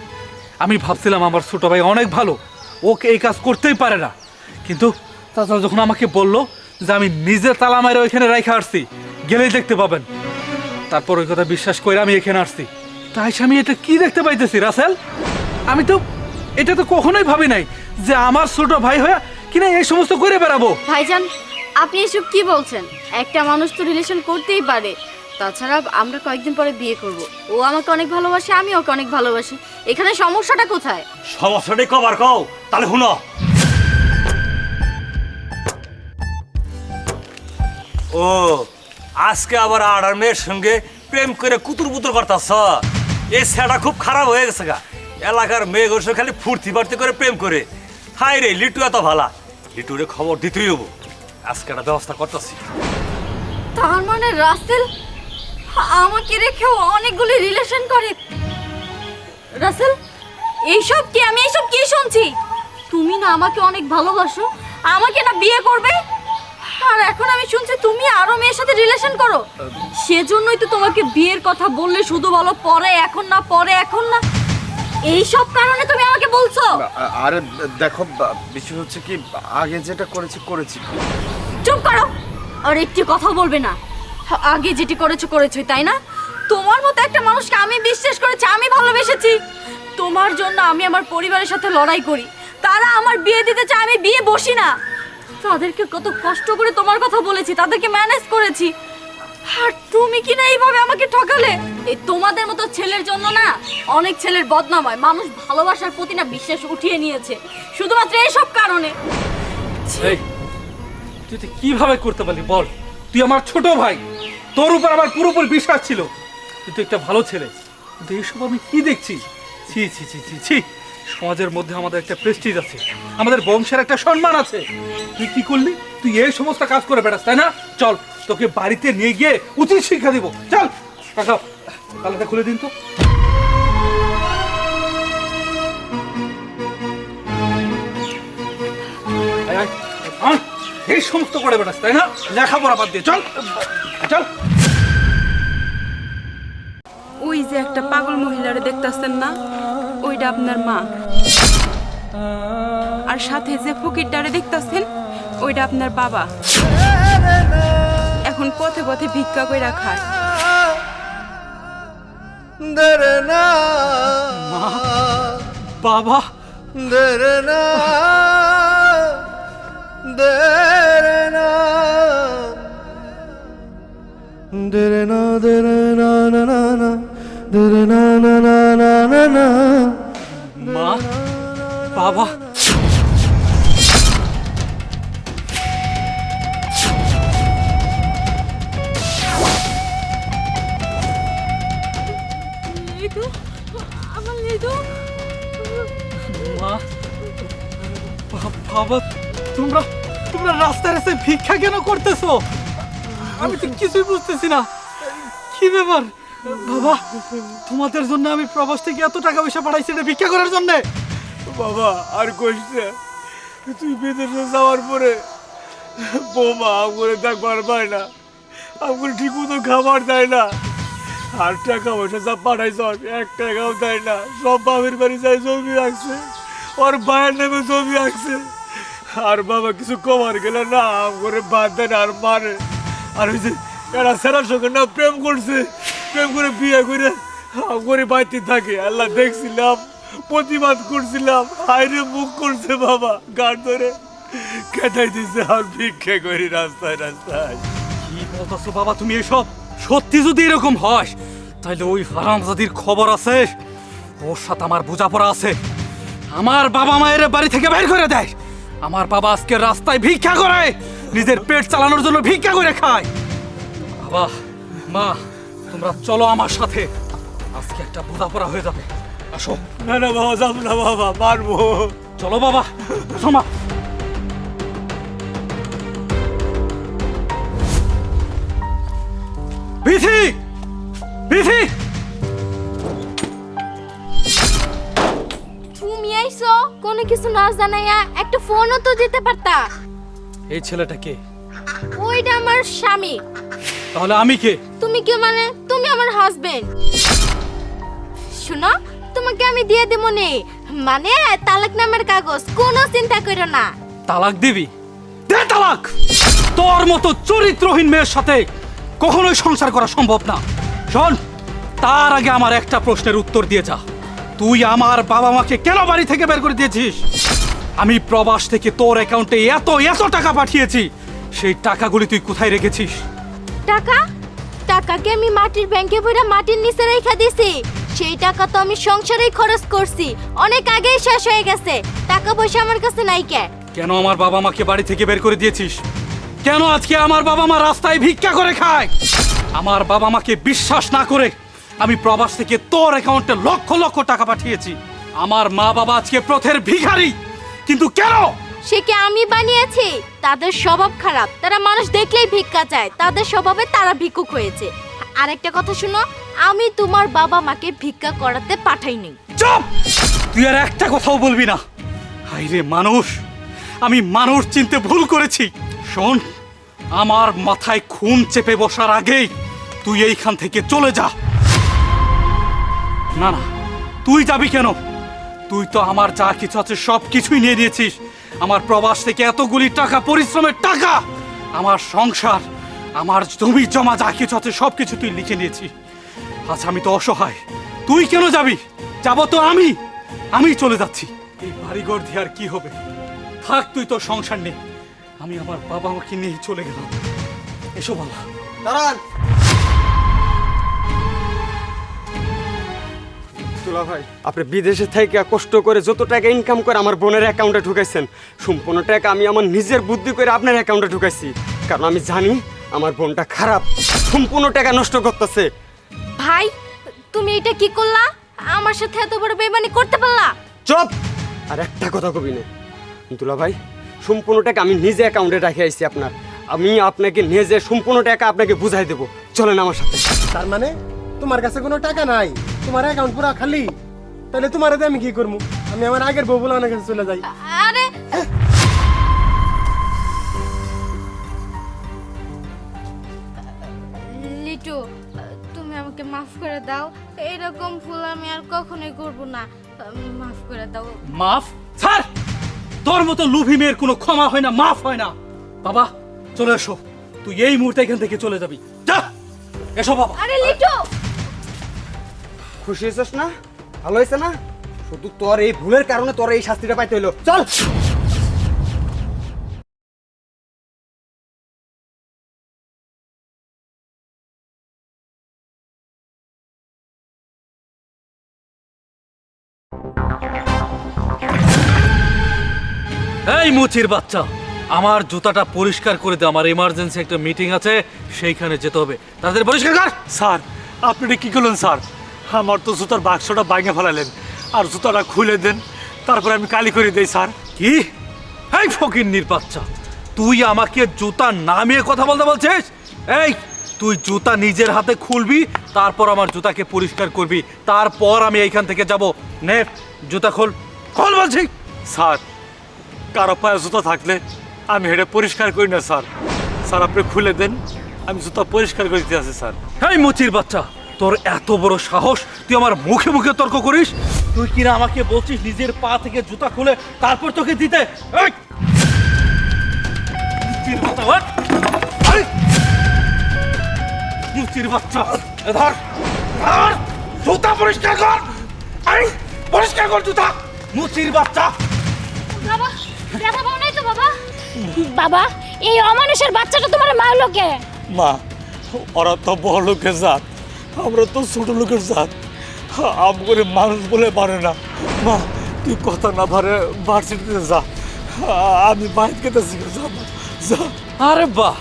আমি ভাবছিলাম আমার ছোট ভাই অনেক ভালো, ওকে এই কাজ করতেই পারে না। কিন্তু তাছাড়া যখন আমাকে বলল যে আমি নিজে তালা মারে ওইখানে রাইখা আসছি, গেলেই দেখতে পাবেন, তারপর ওই কথা বিশ্বাস করে আমি এখানে আসছি। তাই আমি এটা কি দেখতে পাইতেছি রাসেল? আমি তো এটা তো কখনোই ভাবি নাই যে আমার ছোট ভাই হয়ে কিনা এই সমস্ত করে বেড়াবো। ভাইজান, আপনি এসব কি বলছেন? একটা মানুষ তো রিলেশন করতেই পারে। তাছাড়া আমরা কয়েকদিন পরে বিয়ে করব। ও আমাকে অনেক ভালোবাসে, আমি ওকে অনেক ভালোবাসি। এখানে সমস্যাটা কোথায়? সমস্যাটাই কবার কও, তাহলে শুনো। ও আজকে আবার আড়ার মেয়ের সঙ্গে প্রেম করে কুতুর পুতুর করতাছ, এই সেটা খুব খারাপ হয়ে গেছে গা। এলাকার মেয়েগুলোর সঙ্গে খালি ফুর্তি ফার্তি করে প্রেম করে। হাই রে, লিটু এত ভালা, লিটুরে খবর দিতেই হবো। আজকে একটা ব্যবস্থা করতেছি। তার মানে রাসেল আমাকে রেখেও অনেকগুলি রিলেশন করে। রাসেল, এইসব কি আমি এইসব কি শুনছি? তুমি না আমাকে অনেক ভালোবাসো, আমাকে না বিয়ে করবে, আর এখন আমি শুনছি তুমি আরো মেয়ের সাথে রিলেশন করো। সেজন্যই তো তোমাকে বিয়ের কথা বললে শুধু বলো পরে, এখন না, পরে এখন না। এই সব কারণে তুমি আমাকে বলছো? আরে দেখো, বিষয় হচ্ছে কি, আগে যেটা করেছি। চুপ করো, আর একটি কথা বলবে না। আগে যেটি করেছো করেছোই, তাই না? তোমার মতো একটা মানুষকে আমি বিশ্বাস করেছি, আমি ভালোবেসেছি। তোমার জন্য আমি আমার পরিবারের সাথে লড়াই করি, তারা আমার বিয়ে দিতে চায়, আমি বিয়ে বসি না। তাদেরকে কত কষ্ট করে তোমার কথা বলেছি, তাদেরকে ম্যানেজ করেছি, আর তুমি কি না এইভাবে আমাকে ঠকালে? এই তোমাদের মতো ছেলের জন্য না অনেক ছেলের বদনাম হয়, মানুষ ভালোবাসার প্রতি না বিশ্বাস উঠিয়ে নিয়েছে শুধুমাত্র এইসব কারণে। এই, তুই তো কিভাবে করতে পারলি বল? তুই আমার ছোট ভাই, তোর উপর আমার পুরোপুরি বিশ্বাস ছিল, তুই তো একটা ভালো ছেলে। কিন্তু এইসব আমি কি দেখছি? ছি ছি ছি ছি ছি। সমাজের মধ্যে আমাদের একটা প্রেস্টিজ আছে, আমাদের বংশের একটা সম্মান আছে। তুই কি করলি? তুই এই সমস্ত কাজ করে বেড়াস, তাই না? চল, তোকে বাড়িতে নিয়ে গিয়ে উচিত শিক্ষা দিব। চল কাকা, তালাটা খুলে দিন তো। আয়, আয়, আয়। এই সমস্ত করে বেড়াস, তাই না? লেখাপড়া বাদ দিয়ে চল চল। ওই যে একটা পাগল মহিলারে দেখতাছেন না, ওইটা আপনার মা। আর সাথে যে ফকিরটারে দেখতাছেন, ওইটা আপনার বাবা। এখন পথে পথে ভিক্ষা কইরা খায়। মা, বাবা, মা, বাবা। মা, বাবা, তোমরা তোমরা রাস্তায় রাস্তায় ভিক্ষা কেন করতেছো? আমি তো কিছুই বুঝতেছি না, কি ব্যাপার? বাবা, তোমাদের জন্য আমি প্রবাস থেকে এত টাকা পয়সা পাঠাইছি এটা ভিক্ষা করার জন্য? বাবা আর কইস না, তুই বিদেশে যাওয়ার পরে বৌমা আমগুলো দেখবার পায় না, আমগুলো ঠিক মতো খাবার দেয় না, আর টাকা পয়সা যা পাঠাইছ 1 টাকাও দেয় না। সব বাবির বাড়ি যায় জমি রাখছে, ওর ভাইয়ের নামে জমি রাখছে। আর বাবা কিছু কমার গেলে না আমগুলো বাদ দেয় না, আর মারে। আর ওই যে এরা সেরার সঙ্গে না প্রেম করছে, প্রেম করে বিয়ে করে আমগুলো বাড়িতে থাকে। আল্লাহ দেখছিলাম, প্রতিবাদ করছিলাম, হাইরে মুখ করছে বাবা, গাড় ধরে কেটাই দিছে আর ভিক্ষে করি রাস্তায় রাস্তায়। কি বলতেছো বাবা তুমি এসব? সত্যি যদি এরকম হয় তাহলে ওই হারামজাদির খবর আছে, ওর সাথে আমার বোঝাপড়া আছে। আমার বাবা মায়ের বাড়ি থেকে বের করে দেয়, আমার বাবা আজকে রাস্তায় ভিক্ষা করে, নিজের পেট চালানোর জন্য ভিক্ষা করে খায়। বাবা, মা, তোমরা চলো আমার সাথে, আজকে একটা বোঝাপড়া হয়ে যাবে। আসো। না না বাবা, যাব না বাবা, মারবো। চলো বাবা, শোনা। বিথি, বিথি, তুমি আইছো কোনো কিছু না জানাইয়া একটা ফোনও তো দিতে পারতা। এই ছেলেটা কে? ওইটা আমার স্বামী। তাহলে আমি কে? তুমি কি মানে? তুমি আমার হাজবেন্ড। শোনো, তোমাকে আমি দিয়ে দেব নে, মানে তালাক নামের কাগজ, কোনো চিন্তা করো না। তালাক দিবি? দে তালাক। তোর মতো চরিত্রহীন মেয়ের সাথে কখনোই সংসার করা সম্ভব না। শোন, তার আগে আমার একটা প্রশ্নের উত্তর দিয়ে যা। তুই আমার বাবা মাকে কেন বাড়ি থেকে বের করে দিয়েছিস? আমি প্রবাস থেকে তোর অ্যাকাউন্টে এত এত টাকা পাঠিয়েছি, সেই টাকাগুলি তুই কোথায় রেখেছিস? টাকা? টাকাকে আমি মাটির ব্যাংকে বইরা মাটির নিচে রেখে দিছি। সেই টাকা তো আমি সংসারেই খরচ করছি, অনেক আগেই শেষ হয়ে গেছে। টাকা পয়সা আমার কাছে নাই। কেন আমার বাবা মাকে বাড়ি থেকে বের করে দিয়েছিস? কেন আজকে আমার বাবা মা রাস্তায় ভিক্ষা করে খায়? আমার বাবা মাকে বিশ্বাস না করে আমি প্রবাস থেকে তোর অ্যাকাউন্টে লক্ষ লক্ষ টাকা পাঠিয়েছি। আমার মা বাবা আজকে পথের ভিখারি, কিন্তু কেন? সে কি আমি বানিয়েছি? তাদের স্বভাব খারাপ, তারা মানুষ দেখলেই ভিক্ষা চায়, তাদের স্বভাবে তারা ভিক্ষুক হয়েছে। আরেকটা কথা শুনো, আমি তোমার বাবা মাকে ভিক্ষা করাতে পাঠাইনি। চুপ! তুই আর একটা কথাও বলবি না। হাইরে মানুষ, আমি মানুষ চিনতে ভুল করেছি। শোন, আমার মাথায় খুন চেপে বসার আগেই তুই এইখান থেকে চলে যা। না না, তুই যাবি কেন? তুই তো আমার যা কিছু আছে সব কিছুই নিয়ে নিয়েছিস। আমার প্রবাস থেকে এতগুলি টাকা, পরিশ্রমের টাকা, আমার সংসার, আমার জমি জমা যা কিছু আছে সব কিছু তুই লিখে নিয়েছিস। আচ্ছা, আমি তো অসহায়, তুই কেন যাবি? যাবো তো আমি চলে যাচ্ছি। এই বাড়িঘর দিয়ে আর কি হবে? থাক, তুই তো সংসার নেই, আমি আমার বাবা মাকে নিয়ে চলে গেলাম। এসো বাবা। দাঁড়ান। দুলা ভাই, আপনি বিদেশে থেকে কষ্ট করে যত টাকা ইনকাম করে আমার বোনের অ্যাকাউন্টে ঢুকাইছেন, সম্পূর্ণ টাকা আমি আমার নিজের বুদ্ধি করে আপনার অ্যাকাউন্টে ঢুকাইছি। কারণ আমি জানি আমার বোনটা খারাপ, সম্পূর্ণ টাকা নষ্ট করতেছে। ভাই, তুমি এটা কি করলা? আমার সাথে এত বড় বেইমানি করতে পারলা? চুপ! আর একটা কথা কবি না দুলা ভাই, সম্পূর্ণ টাকা আমি নিজে অ্যাকাউন্টে রেখে আইছি আপনার। আমি আপনাকে নিজে সম্পূর্ণ টাকা আপনাকে বুঝাই দেবো, চলেন আমার সাথে। তার মানে তোমার কাছে কোনো টাকা নাই, তোমার অ্যাকাউন্ট পুরো খালি? তাহলে তোমার আমি কি করবো? আমি আমার আগের বউ বলে কাছে চলে যাই। আরে লিটু, তুমি আমাকে মাফ করে দাও। এরকম ভুল আমি আর কখনোই করব না। মাফ করে দাও। মাফ? স্যার, তোর মতো লুভি মেয়ের কোনো ক্ষমা হয় না, মাফ হয় না। বাবা, চলে এসো, তুই এই মুহূর্তে এখান থেকে চলে যাবি। যা, এসো বাবা। আরে লিটু, খুশি হয়েছিস না? ভালো হয়েছে না? শুধু তোর এই ভুলের কারণে তোর এই শাস্তিটা পাইতে হইলো। চল। এই মুচির বাচ্চা, আমার জুতাটা পরিষ্কার করে দে, আমার ইমার্জেন্সি একটা মিটিং আছে, সেইখানে যেতে হবে। তাদের পরিষ্কার কর। স্যার, আপনি এটা কি করলেন স্যার? আমার তো জুতার বাক্সটা ভাঙে ফেলালেন, আর জুতাটা খুলে দেন, তারপরে আমি কালি করে দেই স্যার। কি? এই ফকিন্নির বাচ্চা, তুই আমাকে জুতা নামিয়ে কথা বলতে বলছিস? এই, তুই জুতা নিজের হাতে খুলবি, তারপর আমার জুতাকে পরিষ্কার করবি, তারপর আমি এইখান থেকে যাব। নে, জুতা খোল, খোল বলছি। স্যার, কারো পায়ে জুতা থাকলে আমি এটা পরিষ্কার করি না স্যার। স্যার, আপনি খুলে দেন, আমি জুতা পরিষ্কার করে দিতে আছি স্যার। এই মুচির বাচ্চা, তোর এত বড় সাহস, তুই আমার মুখে মুখে তর্ক করিস? তুই কিনা আমাকে বলছিস নিজের পা থেকে জুতা খুলে তারপর তোকে দিতে? এই! মুচির বাচ্চা, ওঠ! এই! মুচির বাচ্চা, এ ধর, ধর! জুতা পরিষ্কার কর! এই! পরিষ্কার কর জুতা! মুচির বাচ্চা! বাবা, ব্যথা পাও নাই তো বাবা? বাবা, এই অমানুষের বাচ্চাটা তোমার মারলো কে? মা, ওরা তো বড় লোকের জাত, আমরা তো ছোট লোকের জাত, আম করে মানুষ বলে পারে না। মা, তুই কথা না পারে ভার্সিটিতে যা, আমি বাইরে খেতেছি, যা যা। আরে বাহ,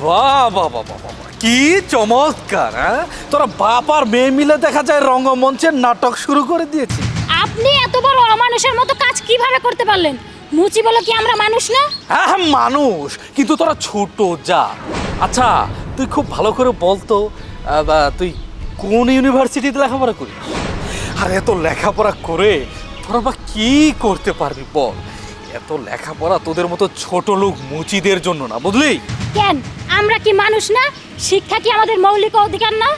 বাহ বাহ বাহ বাহ বাহ, কি চমৎকার! হ্যাঁ, তোরা বাপ আর মেয়ে মিলে দেখা যায় রঙ্গমঞ্চের নাটক শুরু করে দিয়েছি। আপনি এত বড় অমানুষের মতো কাজ কিভাবে করতে পারলেন? মুচি বলো কি আমরা মানুষ না? হ্যাঁ, মানুষ, কিন্তু তোরা ছোট যা। আচ্ছা, তুই খুব ভালো করে বলতো, তুই কোন ইউনিভার্সিটিতে লেখাপড়া করিস? আর এত লেখাপড়া করে তোরা বা কি করতে পারবি বল? এত লেখাপড়া তোদের মতো ছোট লোক মুচিদের জন্য না, বুঝলি? কেন, আমরা কি মানুষ না? শিক্ষা কি আমাদের মৌলিক অধিকার না?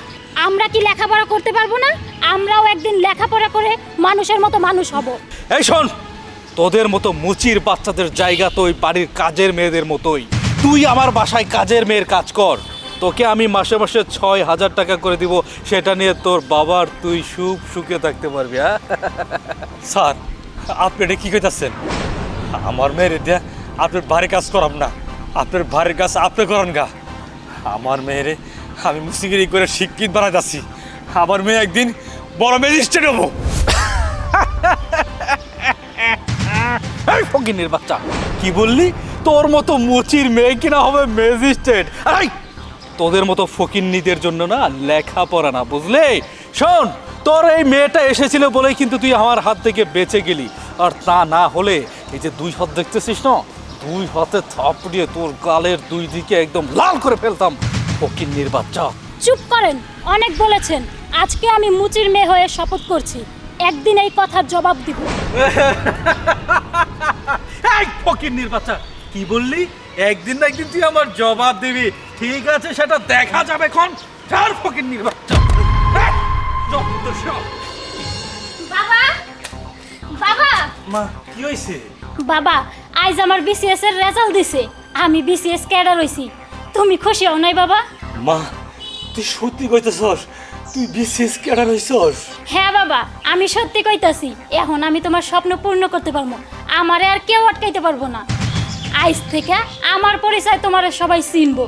আমরা কি লেখাপড়া করতে পারবো না? আমরাও একদিন লেখাপড়া করে মানুষের মতো মানুষ হব। এই শোন, তোদের মতো মুচির বাচ্চাদের জায়গা তো ওই বাড়ির কাজের মেয়েদের মতোই। তুই আমার বাসায় কাজের মেয়ের কাজ কর, তোকে আমি মাসে মাসে ৬,০০০ টাকা করে দিব, সেটা নিয়ে তোর বাবার তুই সুখে থাকতে পারবি। হ্যাঁ স্যার, আপনি এটা কি কইতাছেন? আমার মেয়ের দিয়া আপনার বাড়ির কাজ করাম না, আপনার বাড়ির কাজ আপনি করেন গা। আমার মেয়েরে আমি মুসিগিরি করে শিক্ষিত বানাই যাচ্ছি, আমার মেয়ে একদিন বড় ম্যাজিস্ট্রেট হবো। এই ফকিন্নির বাচ্চা, কি বললি? তোর মতো মুচির মেয়ে কিনা হবে ম্যাজিস্ট্রেট। আরে তোদের মতো ফকিন্নিদের জন্য না লেখাপড়া না, বুঝলে? শোন, তোর এই মেয়েটা এসেছিল বলেই কিন্তু তুই আমার হাত থেকে বেঁচে গেলি, আর তা না হলে এই যে 2 হাত দেখতেছিস না, 2 হাতে থাপড়িয়ে তোর গালের 2 দিকে একদম লাল করে ফেলতাম, ফকিন্নির বাচ্চা। চুপ করেন, অনেক বলেছেন। আজকে আমি মুচির মেয়ে হয়ে শপথ করছি, একদিন এই কথার জবাব দিব। এই ফকিন্নির বাচ্চা, কি বললি? একদিন না একদিন তুই আমার জবাব দিবি। ঠিক আছে, সেটা দেখা যাবে। এখন চার ফকিন্নির বাচ্চা। বাবা, বাবা, মা, কি হয়েছে? বাবা, আজ আমার বিসিএস এর রেজাল্ট দিছে, আমি বিসিএস ক্যাডার হইছি। তুমি খুশি হও নাই বাবা? মা, তুই সত্যি কইতেছস? তুই বিশেষ ক্যাডার হইছস? হ্যাঁ বাবা, আমি সত্যি কইতাছি। এখন আমি তোমার স্বপ্ন পূর্ণ করতে পারবো, আমারে আর কেউ আটকাইতে পারবো না। আজ থেকে আমার পরিচয় তোমার সবাই চিনবো,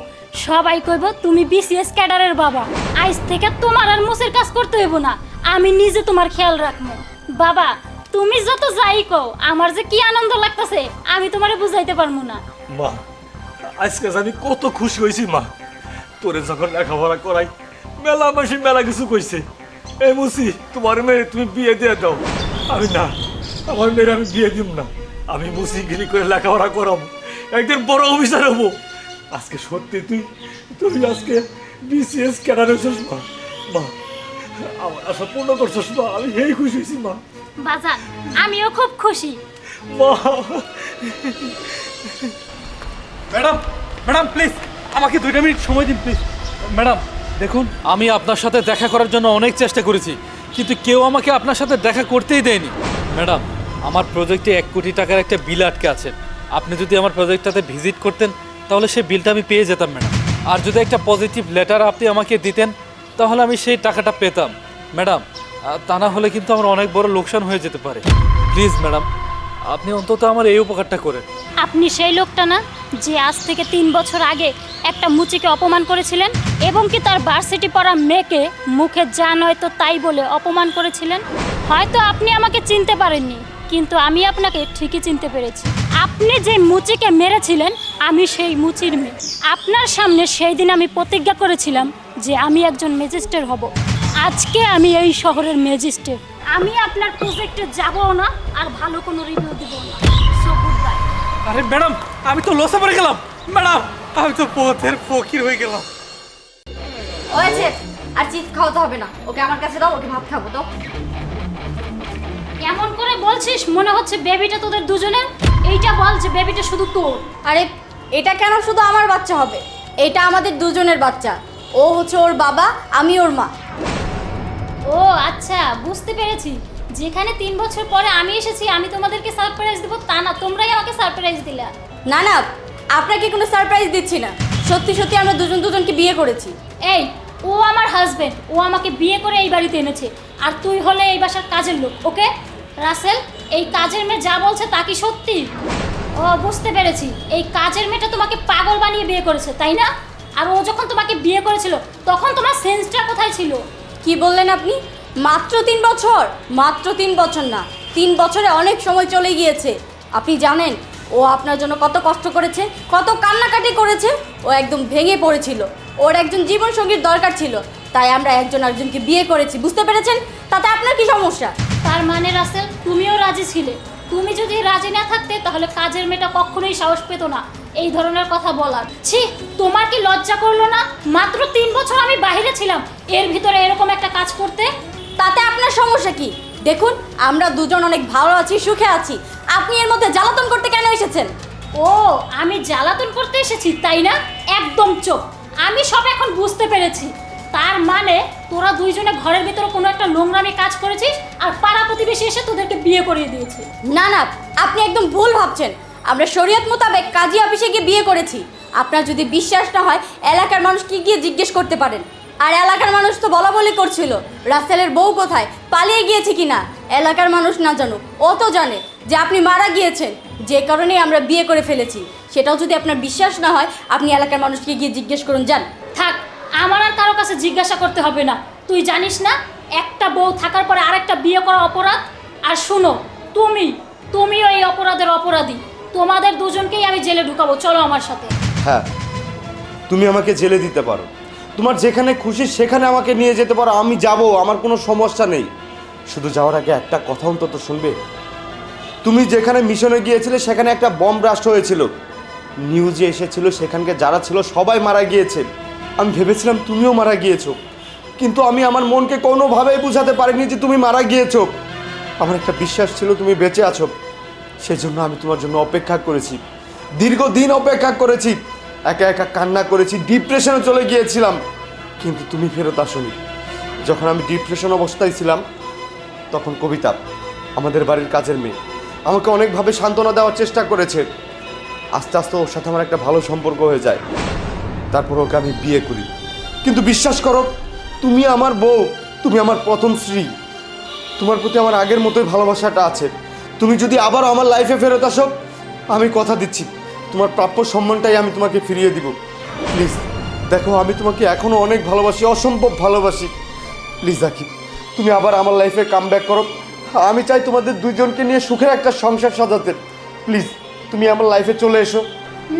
সবাই কইব তুমি বিসিএস ক্যাডারের বাবা। আজ থেকে তোমার আর মুসের কাজ করতে হইব না, আমি নিজে তোমার খেয়াল রাখবো। বাবা, তুমি যত যাই কও, আমার যে কি আনন্দ লাগতেছে আমি তোমারে বুঝাইতে পারবো না। মা, আজকে আমি কত খুশি হয়েছি মা। তোরে যখন লেখাপড়া করাই মেলা মাসি মেলা কিছু কইছে, এই মুসি তোমার মেয়ে তুমি বিয়ে দিয়ে দাও। আমি না, আমার মেয়ের আমি বিয়ে দিব না, আমি মুসি গিরি করে লেখাপড়া করাম, একদিন বড় অফিসার হবো। আজকে সত্যি তুই আজকে বিসিএস ক্যাডার হয়েছিস মা। মা, আমার আশা পূর্ণ করছিস মা, আমি এই খুশি হয়েছি মা। বাজান, আমিও খুব খুশি। মা, ম্যাডাম, ম্যাডাম প্লিজ আমাকে 2 মিনিট সময় দিন প্লিজ। ম্যাডাম দেখুন, আমি আপনার সাথে দেখা করার জন্য অনেক চেষ্টা করেছি, কিন্তু কেউ আমাকে আপনার সাথে দেখা করতেই দেয়নি। ম্যাডাম, আমার প্রজেক্টে 1 কোটি টাকার একটা বিল আটকে আছে। আপনি যদি আমার প্রজেক্টটাতে ভিজিট করতেন তাহলে সেই বিলটা আমি পেয়ে যেতাম ম্যাডাম। আর যদি একটা পজিটিভ লেটার আপনি আমাকে দিতেন তাহলে আমি সেই টাকাটা পেতাম ম্যাডাম। তা না হলে কিন্তু আমার অনেক বড় লোকসান হয়ে যেতে পারে। প্লিজ ম্যাডাম, আপনি অন্তত আমার এই উপকারটা করেন। আপনি সেই লোকটা না যে আজ থেকে 3 বছর আগে একটা মুচিকে অপমান করেছিলেন এবং কি তার ভার্সিটি পড়া মেয়েকে মুখে যা নয়তো তাই বলে অপমান করেছিলেন? হয়তো আপনি আমাকে চিনতে পারেননি, কিন্তু আমি আপনাকে ঠিকই চিনতে পেরেছি। আপনি যে মুচিকে মেরেছিলেন আমি সেই মুচির মেয়ে। আপনার সামনে সেই দিন আমি প্রতিজ্ঞা করেছিলাম যে আমি একজন ম্যাজিস্ট্রেট হব। আজকে আমি এই শহরের ম্যাজিস্ট্রেট। আমি আপনার প্রজেক্টে যাবও না আর ভালো কোনো রিভিউ দেব না। So good bye. আরে ম্যাডাম, আমি তো লসে পড়ে গেলাম। ম্যাডাম, আমি তো পথের ফকির হয়ে গেলাম। হয়েছে, আর চিপস খাওয়াতে হবে না, ওকে আমার কাছে দাও, ওকে ভাত খাবো। তো এমন করে বলছিস মনে হচ্ছে বেবিটা তোদের দুজনের। এইটা বল যে বেবিটা শুধু তোর। আরে এটা কেন শুধু আমার বাচ্চা হবে? এটা আমাদের দুজনের বাচ্চা। ও হচ্ছে ওর বাবা, আমি ওর মা। ও আচ্ছা, বুঝতে পেরেছি। যেখানে 3 বছর পরে আমি এসেছি আমি তোমাদেরকে সারপ্রাইজ দেবো তা না, তোমরাই আমাকে সারপ্রাইজ দিলা। না না, আপনাকে কোনো সারপ্রাইজ দিচ্ছি না, সত্যি সত্যি আমরা দুজনকে বিয়ে করেছি। এই, ও আমার হাজবেন্ড, ও আমাকে বিয়ে করে এই বাড়িতে এনেছে, আর তুই হলে এই বাসার কাজের লোক। ওকে রাসেল, এই কাজের মেয়ে যা বলছে তা কি সত্যি? ও বুঝতে পেরেছি, এই কাজের মেয়েটা তোমাকে পাগল বানিয়ে বিয়ে করেছে, তাই না? আর ও যখন তোমাকে বিয়ে করেছিল তখন তোমার সেন্সটা কোথায় ছিল? কি বললেন আপনি? মাত্র 3 বছর? মাত্র 3 বছর না, 3 বছরে অনেক সময় চলে গিয়েছে। আপনি জানেন ও আপনার জন্য কত কষ্ট করেছে, কত কান্নাকাটি করেছে। ও একদম ভেঙে পড়েছিল, ওর একজন জীবনসঙ্গীর দরকার ছিল, তাই আমরা একজন আরেকজনকে বিয়ে করেছি। বুঝতে পেরেছেন? তাতে আপনার কি সমস্যা? তার মানে রাসেল, তুমিও রাজি ছিলে। তুমি যদি রাজি না থাকতে তাহলে কাজের মেয়েটা কখনোই সাহস পেত না এই ধরনের কথা বলার। ছি, তোমার কি লজ্জা করলো না? মাত্র 3 বছর আমি বাইরে ছিলাম, এর ভিতরে এরকম একটা কাজ করতে। তাতে আপনার সমস্যা কি? দেখুন, আমরা দুজন অনেক ভালো আছি, সুখে আছি। আপনি এর মধ্যে জ্বালাতন করতে কেন এসেছেন? ও, আমি জ্বালাতন করতে এসেছি তাই না? একদম চোখ, আমি সব এখন বুঝতে পেরেছি। তার মানে তোরা দুইজনে ঘরের ভিতরে কোনো একটা নোংরামি কাজ করেছিস আর পাড়া প্রতিবেশী এসে তোদেরকে বিয়ে করিয়ে দিয়েছে। না না, আপনি একদম ভুল ভাবছেন। আমরা শরীয়ত মোতাবেক কাজী অফিসে গিয়ে বিয়ে করেছি। আপনার যদি বিশ্বাস না হয় এলাকার মানুষকে গিয়ে জিজ্ঞেস করতে পারেন। আর এলাকার মানুষ তো বলা বলি করছিল রাসেলের বউ কোথায়, পালিয়ে গিয়েছে কিনা। এলাকার মানুষ না জানুক, ও তো জানে যে আপনি মারা গিয়েছেন, যে কারণেই আমরা বিয়ে করে ফেলেছি। সেটাও যদি আপনার বিশ্বাস না হয় আপনি এলাকার মানুষকে গিয়ে জিজ্ঞেস করুন, যান। থাক, আমার আর কারো কাছে জিজ্ঞাসা করতে হবে না। তুই জানিস না একটা বউ থাকার পরে আরেকটা বিয়ে করা অপরাধ? আর শুনো, তুমিও এই অপরাধের অপরাধী। তোমাদের দুজনকেই আমি জেলে ঢুকাবো, চলো আমার সাথে। হ্যাঁ, তুমি আমাকে জেলে দিতে পারো, তোমার যেখানে খুশি সেখানে আমাকে নিয়ে যেতে পারো, আমি যাব, আমার কোনো সমস্যা নেই। শুধু যাওয়ার আগে একটা কথা অন্তত শুনবে। তুমি যেখানে মিশনে গিয়েছিলে সেখানে একটা বম ব্লাস্ট হয়েছিল, নিউজে এসেছিল, সেখানকার যারা ছিল সবাই মারা গিয়েছে। আমি ভেবেছিলাম তুমিও মারা গিয়েছো, কিন্তু আমি আমার মনকে কোনোভাবেই বোঝাতে পারিনি যে তুমি মারা গিয়েছো। আমার একটা বিশ্বাস ছিল তুমি বেঁচে আছো, সেজন্য আমি তোমার জন্য অপেক্ষা করেছি, দীর্ঘদিন অপেক্ষা করেছি, একা একা কান্না করেছি, ডিপ্রেশনে চলে গিয়েছিলাম, কিন্তু তুমি ফেরত আসোনি। যখন আমি ডিপ্রেশন অবস্থায় ছিলাম তখন কবিতা, আমাদের বাড়ির কাজের মেয়ে, আমাকে অনেকভাবে সান্ত্বনা দেওয়ার চেষ্টা করেছে। আস্তে আস্তে ওর সাথে আমার একটা ভালো সম্পর্ক হয়ে যায়, তারপর ওকে আমি বিয়ে করি। কিন্তু বিশ্বাস করো, তুমি আমার বউ, তুমি আমার প্রথম স্ত্রী, তোমার প্রতি আমার আগের মতোই ভালোবাসাটা আছে। তুমি যদি আবার আমার লাইফে ফেরত আসো, আমি কথা দিচ্ছি তোমার প্রাপ্য সম্মানটাই আমি তোমাকে ফিরিয়ে দিব। প্লিজ দেখো, আমি তোমাকে এখনও অনেক ভালোবাসি, অসম্ভব ভালোবাসি। প্লিজ আকি, তুমি আবার আমার লাইফে কাম ব্যাক করো। আমি চাই তোমাদের দুইজনকে নিয়ে সুখের একটা সংসার সাজাতে। প্লিজ তুমি আমার লাইফে চলে এসো।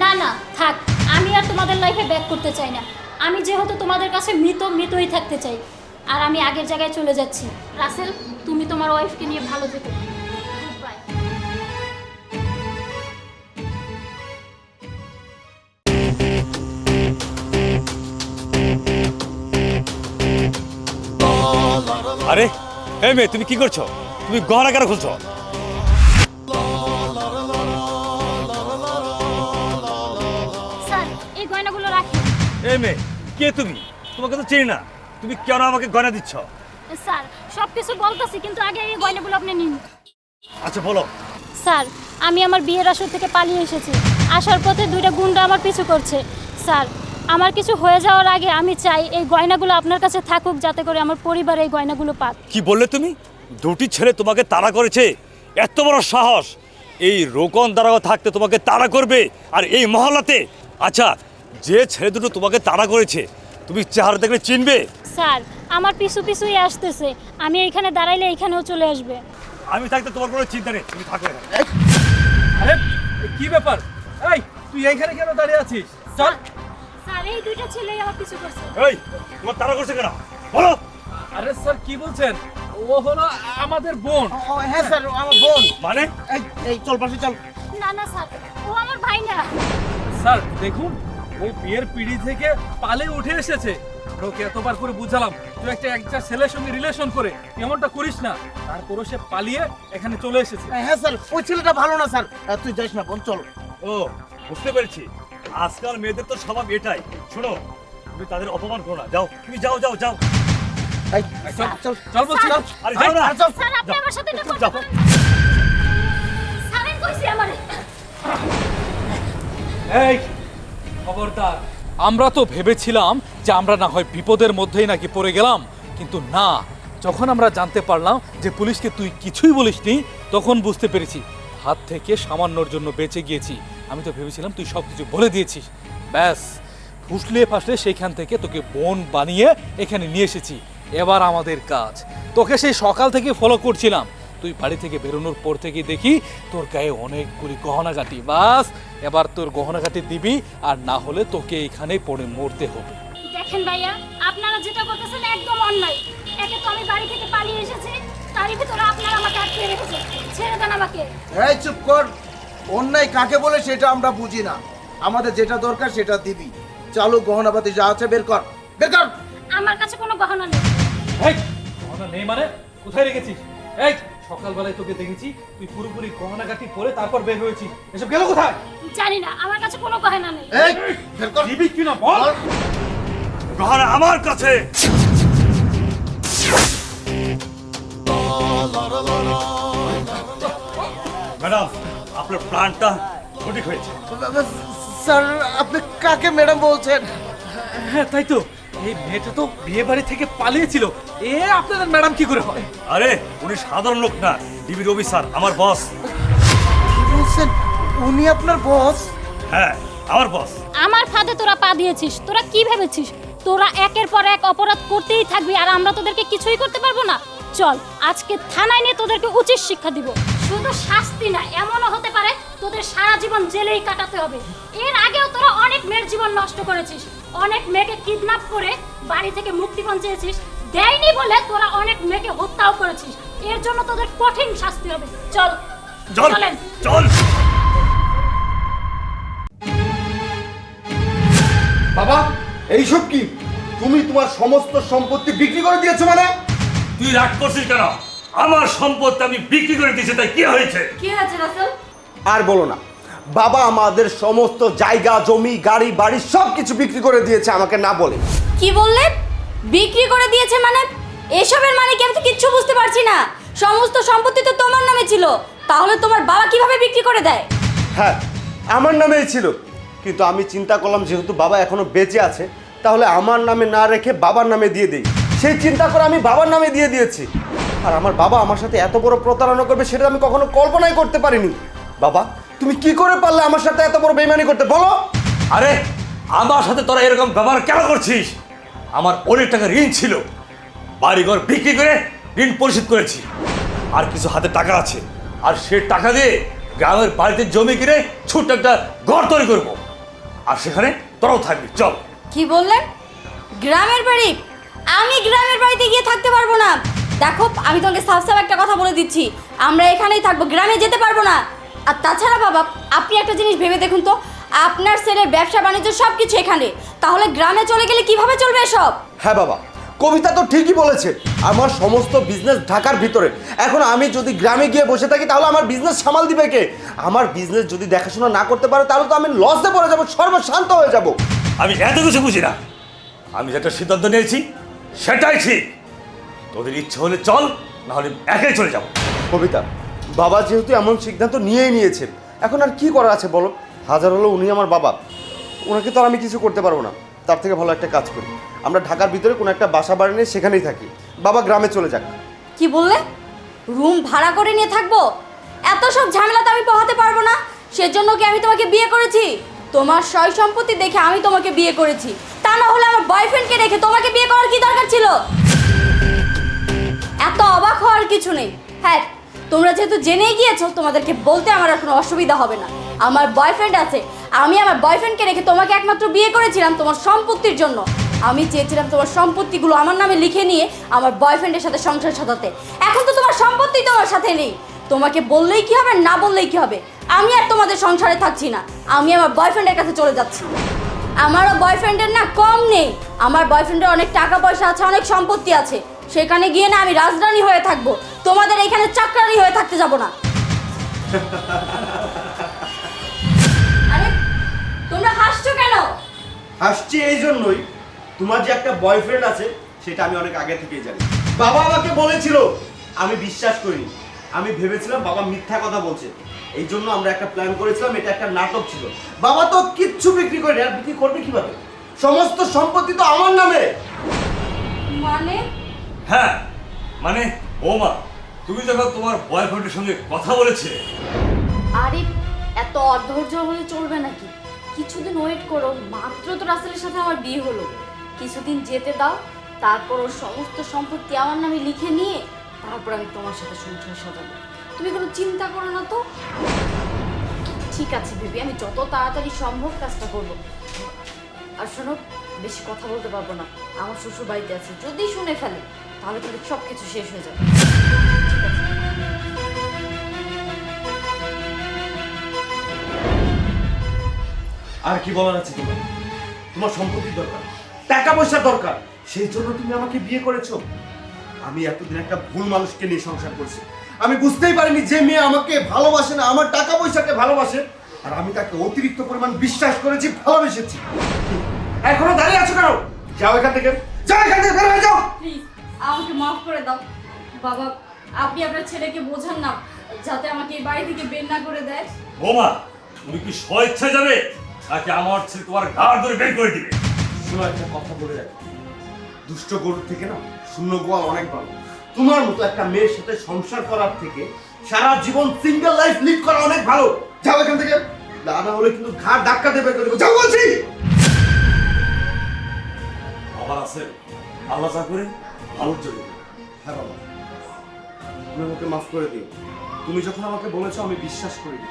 না না থাক, আমি আর তোমাদের লাইফে ব্যাক করতে চাই না। আমি যেহেতু তোমাদের কাছে মৃতই থাকতে চাই, আর আমি আগের জায়গায় চলে যাচ্ছি। রাসেল, তুমি তোমার ওয়াইফকে নিয়ে ভালো থেকো। Goodbye. আরে এই মেয়ে, তুমি কি করছো? তুমি গহনা কেন খুলছো? স্যার, এই গয়নাগুলো রাখি। এই মেয়ে, কে তুমি? তোমাকে তো চিনি না, তুমি কেন আমাকে গয়না দিচ্ছ? স্যার, সব কিছু বলতেছি, কিন্তু আগে এই গয়নাগুলো আপনি নিন। আচ্ছা বলো। স্যার, আমি আমার বিয়ের আসর থেকে পালিয়ে এসেছি। আসার পথে দুইটা গুন্ডা আমার পিছু করছে। স্যার, আমার কিছু হয়ে যাওয়ার আগে আমি চাই এই গয়নাগুলো আপনার কাছে থাকুক, যাতে করে আমার পরিবার এই গয়নাগুলো পাক। কি বললে তুমি? দুটি ছেলে তোমাকে তাড়া করেছে? এত বড় সাহস! এই রোকন দাঁড়াও থাকতে তোমাকে তাড়া করবে, আর এই মহল্লাতে? আচ্ছা, যে ছেলে দুটো তোমাকে তাড়া করেছে তুমি চেহারা দেখলে চিনবে? স্যার, আমার পিছুই আসতেছে। আমি এইখানে দাঁড়াইলে এইখানেও চলে আসবে। আমি থাকতে তোমার কোনো চিন্তা নেই, তুমি থাকো এখানে। আরে কি ব্যাপার? এই তুই এইখানে কেন দাঁড়িয়ে আছিস? চল। স্যার, এই দুইটা ছেলেই আমার পিছু করছে। এই, তোমার তাড়া করছে কেন বলো? আরে স্যার কি বলছেন? ও হলো আমাদের বোন। হ্যাঁ স্যার, আমার বোন। মানে? এই চল পাশে চল। না না স্যার, ও আমার ভাই না। স্যার দেখুন, ও বিয়ের পিড়ি থেকে পালে উঠে এসেছে। ওকে এতবার করে বুঝালাম তুই একটা ছেলের সঙ্গে রিলেশন করে এমনটা করিস না, তারপরও সে পালিয়ে এখানে চলে এসেছে। হ্যাঁ স্যার, ওই ছেলেটা ভালো না স্যার, তুই যাস না বোন, চল। ও, বুঝতে পেরেছি। আজকাল মেয়েদের তো স্বভাব এটাই। শোনো, তুমি তাদের অপমান করো না, যাও, তুমি যাও যাও যাও। এই, চল চল চল বলছি। আরে যাও না। চল। স্যার, আপনি আমার সাথে এটা করতে যাও। পারেন? স্যারেন কইছি আমারে। এই খবরদার, আমরা তো ভেবেছিলাম যে আমরা না হয় বিপদের মধ্যেই নাকি পড়ে গেলাম, কিন্তু না, যখন আমরা জানতে পারলাম যে পুলিশকে তুই কিছুই বলিসনি, তখন বুঝতে পেরেছি হাত থেকে সামান্যর জন্য বেঁচে গিয়েছি। আমি তো ভেবেছিলাম তুই সব কিছু বলে দিয়েছিস। ব্যাস, ফুসলে ফাসলে সেইখান থেকে তোকে বোন বানিয়ে এখানে নিয়ে এসেছি। এবার আমাদের কাজ, তোকে সেই সকাল থেকে ফলো করছিলাম, তুই বাড়ি থেকে বেরোনোর পর থেকে দেখি তোর গায়ে অনেকগুলি গহনাগাটি। বাস, এবার তোর গহনাগাটি দিবি, আর না হলে তোকে এখানে পড়ে মরতে হবে। দেখেন ভাইয়া, আপনারা যেটা করতেছেন একদম অন্যায়। একে তো আমি বাড়ি থেকে পালিয়ে এসেছি, তারই ভিতরে আপনারা আমাকে আটকে রেখেছেন। ছেড়ে দেন আমাকে। এই চুপ কর, অন্যায় কাকে বলে সেটা আমরা বুঝি না, আমাদের যেটা দরকার সেটা দিবি। চালু গহনাপাতি যা আছে বের কর, বের কর। আমার কাছে কোনো গহনা নেই। এই গহনা নেই মানে কোথায় রেখেছিস? এই সকালবেলায় তোকে দেখেছি তুই পুরোপুরি গহনাগাটি পরে তারপর বের হয়েছিস, এসব গেল কোথায়? জানি না, আমার কাছে কোনো গহনা নেই। এই বের কর। দিবি কি না বল। গহনা আমার কাছে। ম্যাডাম, আপনার প্ল্যানটা সঠিক হয়েছে। স্যার, আপনি কাকে ম্যাডাম বলছেন? হ্যাঁ তাই তো, এই মেয়েটা তো বিয়ে বাড়ি থেকে পালিয়েছিল। এ আপনাদের ম্যাডাম কি করে হয়? আরে উনি সাধারণ লোক না, ডিবির অফিসার, আমার বস। কি বলছেন? উনি আপনার বস? হ্যাঁ, আমার বস। আমার ফাঁদে তোরা পা দিয়েছিস। তোরা কি ভেবেছিস তোরা একের পর এক অপরাধ করতেই থাকবি আর আমরা তোদেরকে কিছুই করতে পারবো না? চল, আজকে থানায় নিয়ে তোদেরকে উচিত শিক্ষা দিব। শুধু শাস্তি না, এমনও হতে পারে তোদের সারা জীবন জেলেই কাটাতে হবে। এর আগেও তোরা অনেক মেয়ের জীবন নষ্ট করেছিস, অনেক মেয়েকে কিডন্যাপ করে বাড়ি থেকে মুক্তিপণ চেয়েছিস, দেয়নি বলে তোরা অনেক মেয়েকে হত্যাও করেছিস। এর জন্য তোদের কঠিন শাস্তি হবে। চল চলেন। চল। বাবা এইসব কি? তুমি তোমার সমস্ত সম্পত্তি বিক্রি করে দিয়েছো মানে? তুই রাগ করছিস কেন? আমার সম্পত্তি আমি বিক্রি করে দিয়েছি, তাই কি হয়েছে? কি হয়েছে রাসেল? আর বলো না, বাবা আমাদের সমস্ত জায়গা জমি গাড়ি বাড়ি সব কিছু বিক্রি করে দিয়েছে আমাকে না বলে। কি বললেন? বিক্রি করে দিয়েছে মানে? এসবের মানে কি? আমি তো কিচ্ছু বুঝতে পারছি না। সমস্ত সম্পত্তি তো তোমার নামে ছিল, তাহলে তোমার বাবা কিভাবে বিক্রি করে দেয়? হ্যাঁ আমার নামেই ছিল, কিন্তু আমি চিন্তা করলাম যেহেতু বাবা এখনো বেঁচে আছে তাহলে আমার নামে না রেখে বাবার নামে দিয়ে দেই। সেই চিন্তা করে আমি বাবার নামে দিয়ে দিয়েছি। আর আমার বাবা আমার সাথে এত বড় প্রতারণা করবে সেটা আমি কখনো কল্পনাই করতে পারিনি। বাবা তুমি কি করে পারলে আমার সাথে এত বড় বেইমানি করতে, বলো? আরে আমার সাথে তোরা এরকম ব্যবহার কেন করছিস? আমার অনেক টাকা ঋণ ছিল, বাড়িঘর বিক্রি করে ঋণ পরিশোধ করেছি, আর কিছু হাতে টাকা আছে, আর সে টাকা দিয়ে গ্রামের বাড়িতে জমি কিনে ছোট্ট একটা ঘর তৈরি করবো, আর সেখানে তোরাও থাকবি। চল। কি বললেন? গ্রামের বাড়ি? আমি গ্রামের বাড়িতে গিয়ে থাকতে পারবো না। দেখো আমি তোমাকে সাফ সাফ একটা কথা বলে দিচ্ছি, আমরা এখানেই থাকবো, গ্রামে যেতে পারবো না। আর তাছাড়া বাবা, আপনি একটা জিনিস ভেবে দেখুন তো, আপনার ছেলের ব্যবসা বাণিজ্য সব কিছু এখানে, তাহলে গ্রামে চলে গেলে কিভাবে চলবে এসব? হ্যাঁ বাবা, কবিতা তো ঠিকই বলেছে, আমার সমস্ত বিজনেস ঢাকার ভিতরে। এখন আমি যদি গ্রামে গিয়ে বসে থাকি তাহলে আমার বিজনেস সামাল দিবে কে? আমার বিজনেস যদি দেখাশোনা না করতে পারে তাহলে তো আমি লসে পড়ে যাবো, সর্বশান্ত হয়ে যাব। আমি এত কিছু বুঝি না, আমি যেটা সিদ্ধান্ত নিয়েছি সেটাই ঠিক। তোদের ইচ্ছে হলে চল, না হলে একাই চলে যাবো। কবিতা, বাবা যেহেতু এমন সিদ্ধান্ত নিয়েই নিয়েছে, এখন আর কি করার আছে বলো? হাজার হলো উনি আমার বাবা, ওনাকে তো আর আমি কিছু করতে পারবো না। তার থেকে ভালো একটা কাজ করি, আমরা ঢাকার ভিতরে কোনো একটা বাসা বাড়ি নিয়ে সেখানেই থাকি, বাবা গ্রামে চলে যাক। কি বললে? রুম ভাড়া করে নিয়ে থাকবো? এত সব ঝামেলা তো আমি পোহাতে পারবো না। সেজন্য কি আমি তোমাকে বিয়ে করেছি? তোমার সয় সম্পত্তি দেখে আমি তোমাকে বিয়ে করেছি, তা না হলে আমার বয়ফ্রেন্ডকে রেখে তোমাকে বিয়ে করার কি দরকার ছিল? এত অবাক হওয়ার কিছু নেই। হ্যাঁ, তোমরা যেহেতু জেনেই গিয়েছো, তোমাদেরকে বলতে আমার আর কোনো অসুবিধা হবে না। আমার বয়ফ্রেন্ড আছে, আমি আমার বয়ফ্রেন্ডকে রেখে তোমাকে একমাত্র বিয়ে করেছিলাম তোমার সম্পত্তির জন্য। আমি চেয়েছিলাম তোমার সম্পত্তিগুলো আমার নামে লিখে নিয়ে আমার বয়ফ্রেন্ডের সাথে সংসার সাজাতে। এখন তো তোমার সম্পত্তি তোমার সাথে নেই, তোমাকে বললেই কি হবে, না বললেই কি হবে? আমি আর তোমাদের সংসারে থাকছি না, আমি আমার বয়ফ্রেন্ডের কাছে চলে যাচ্ছি। আমারও বয়ফ্রেন্ডের না কম নেই, আমার বয়ফ্রেন্ডের অনেক টাকা পয়সা আছে, অনেক সম্পত্তি আছে, সেখানে গিয়ে না আমি রাজরানী হয়ে থাকবো, তোমাদের এখানে চাকরানি হয়ে থাকতে যাব না। আরে তোমরা হাসছো কেন? হাসছি এই জন্যই, তোমার যে একটা বয়ফ্রেন্ড আছে সেটা আমি অনেক আগে থেকেই জানি। বাবা আমাকে বলেছিল, আমি বিশ্বাস করিনি, আমি ভেবেছিলাম বাবা মিথ্যা কথা বলছে। এই জন্য আমরা একটা প্ল্যান করেছিলাম, এটা একটা নাটক ছিল। বাবা তো কিচ্ছু বিক্রি করে আর বিক্রি করবে কিভাবে? সমস্ত সম্পত্তি তো আমার নামে। মানে? হ্যাঁ মানে বৌমা, তুমি যখন তোমার বয়ফ্রেন্ডের সঙ্গে কথা বলেছে। আরে এত অধৈর্য হলে চলবে নাকি? কিছুদিন ওয়েট করো, মাত্র তো রাসেলের সাথে আমার বিয়ে হলো, কিছুদিন যেতে দাও, তারপর ওর সমস্ত সম্পত্তি আমার নামে লিখে নিয়ে তারপর আমি তোমার সাথে সংসার সাজাবো। তুমি কোনো চিন্তা করো না তো। ঠিক আছে বেবি, আমি যত তাড়াতাড়ি সম্ভব কাজটা করবো। আর শোনো, বেশি কথা বলতে পারবো না, আমার শ্বশুর বাড়িতে আছে, যদি শুনে ফেলে তাহলে কিন্তু সব কিছু শেষ হয়ে যাবে। ঠিক আছে? আর কি বলার আছে তোমার? তোমার সম্পত্তির দরকার, টাকা পয়সার দরকার, সেই জন্য তুমি আমাকে বিয়ে করেছো। আমি এতদিন একটা ভুল মানুষকে নিয়ে সংসার করছি, আমি বুঝতেই পারিনি যে মেয়ে আমাকে ভালোবাসে না, আমার টাকা পয়সাকে ভালোবাসে, আর আমি তাকে অতিরিক্ত পরিমাণ বিশ্বাস করেছি, ভালোবেসেছি। এখনো দাঁড়িয়ে আছো কেন? যাও এখান থেকে, যাও এখান থেকে, বের হয়ে যাও। প্লিজ আমাকে মাফ করে দাও বাবা, আপনি আপনার ছেলেকে বোঝান না যাতে আমাকে এই বাড়ি থেকে বের না করে দেয়। বৌমা, তুমি কি স্বেচ্ছায় যাবে নাকি আমার ছেলে তোমার ঘাড় ধরে বের করে দিবে? শোনো, একটা কথা বলে রাখি, দুষ্ট গরুর থেকে না শূন্য গোয়াল অনেক ভালো। তোমার মতো একটা মেয়ের সাথে সংসার করার থেকে সারা জীবন সিঙ্গেল লাইফ লিড করা অনেক ভালো। যাও এখান থেকে, না হলে কিন্তু ঘাড় ধাক্কা দেবে। যাও বলছি। আবার আছে, আল্লাহ যা করে ভালোর জন্য। হ্যাঁ বাবা, তুমি আমাকে মাফ করে দিও। তুমি যখন আমাকে বলেছো আমি বিশ্বাস করিনি।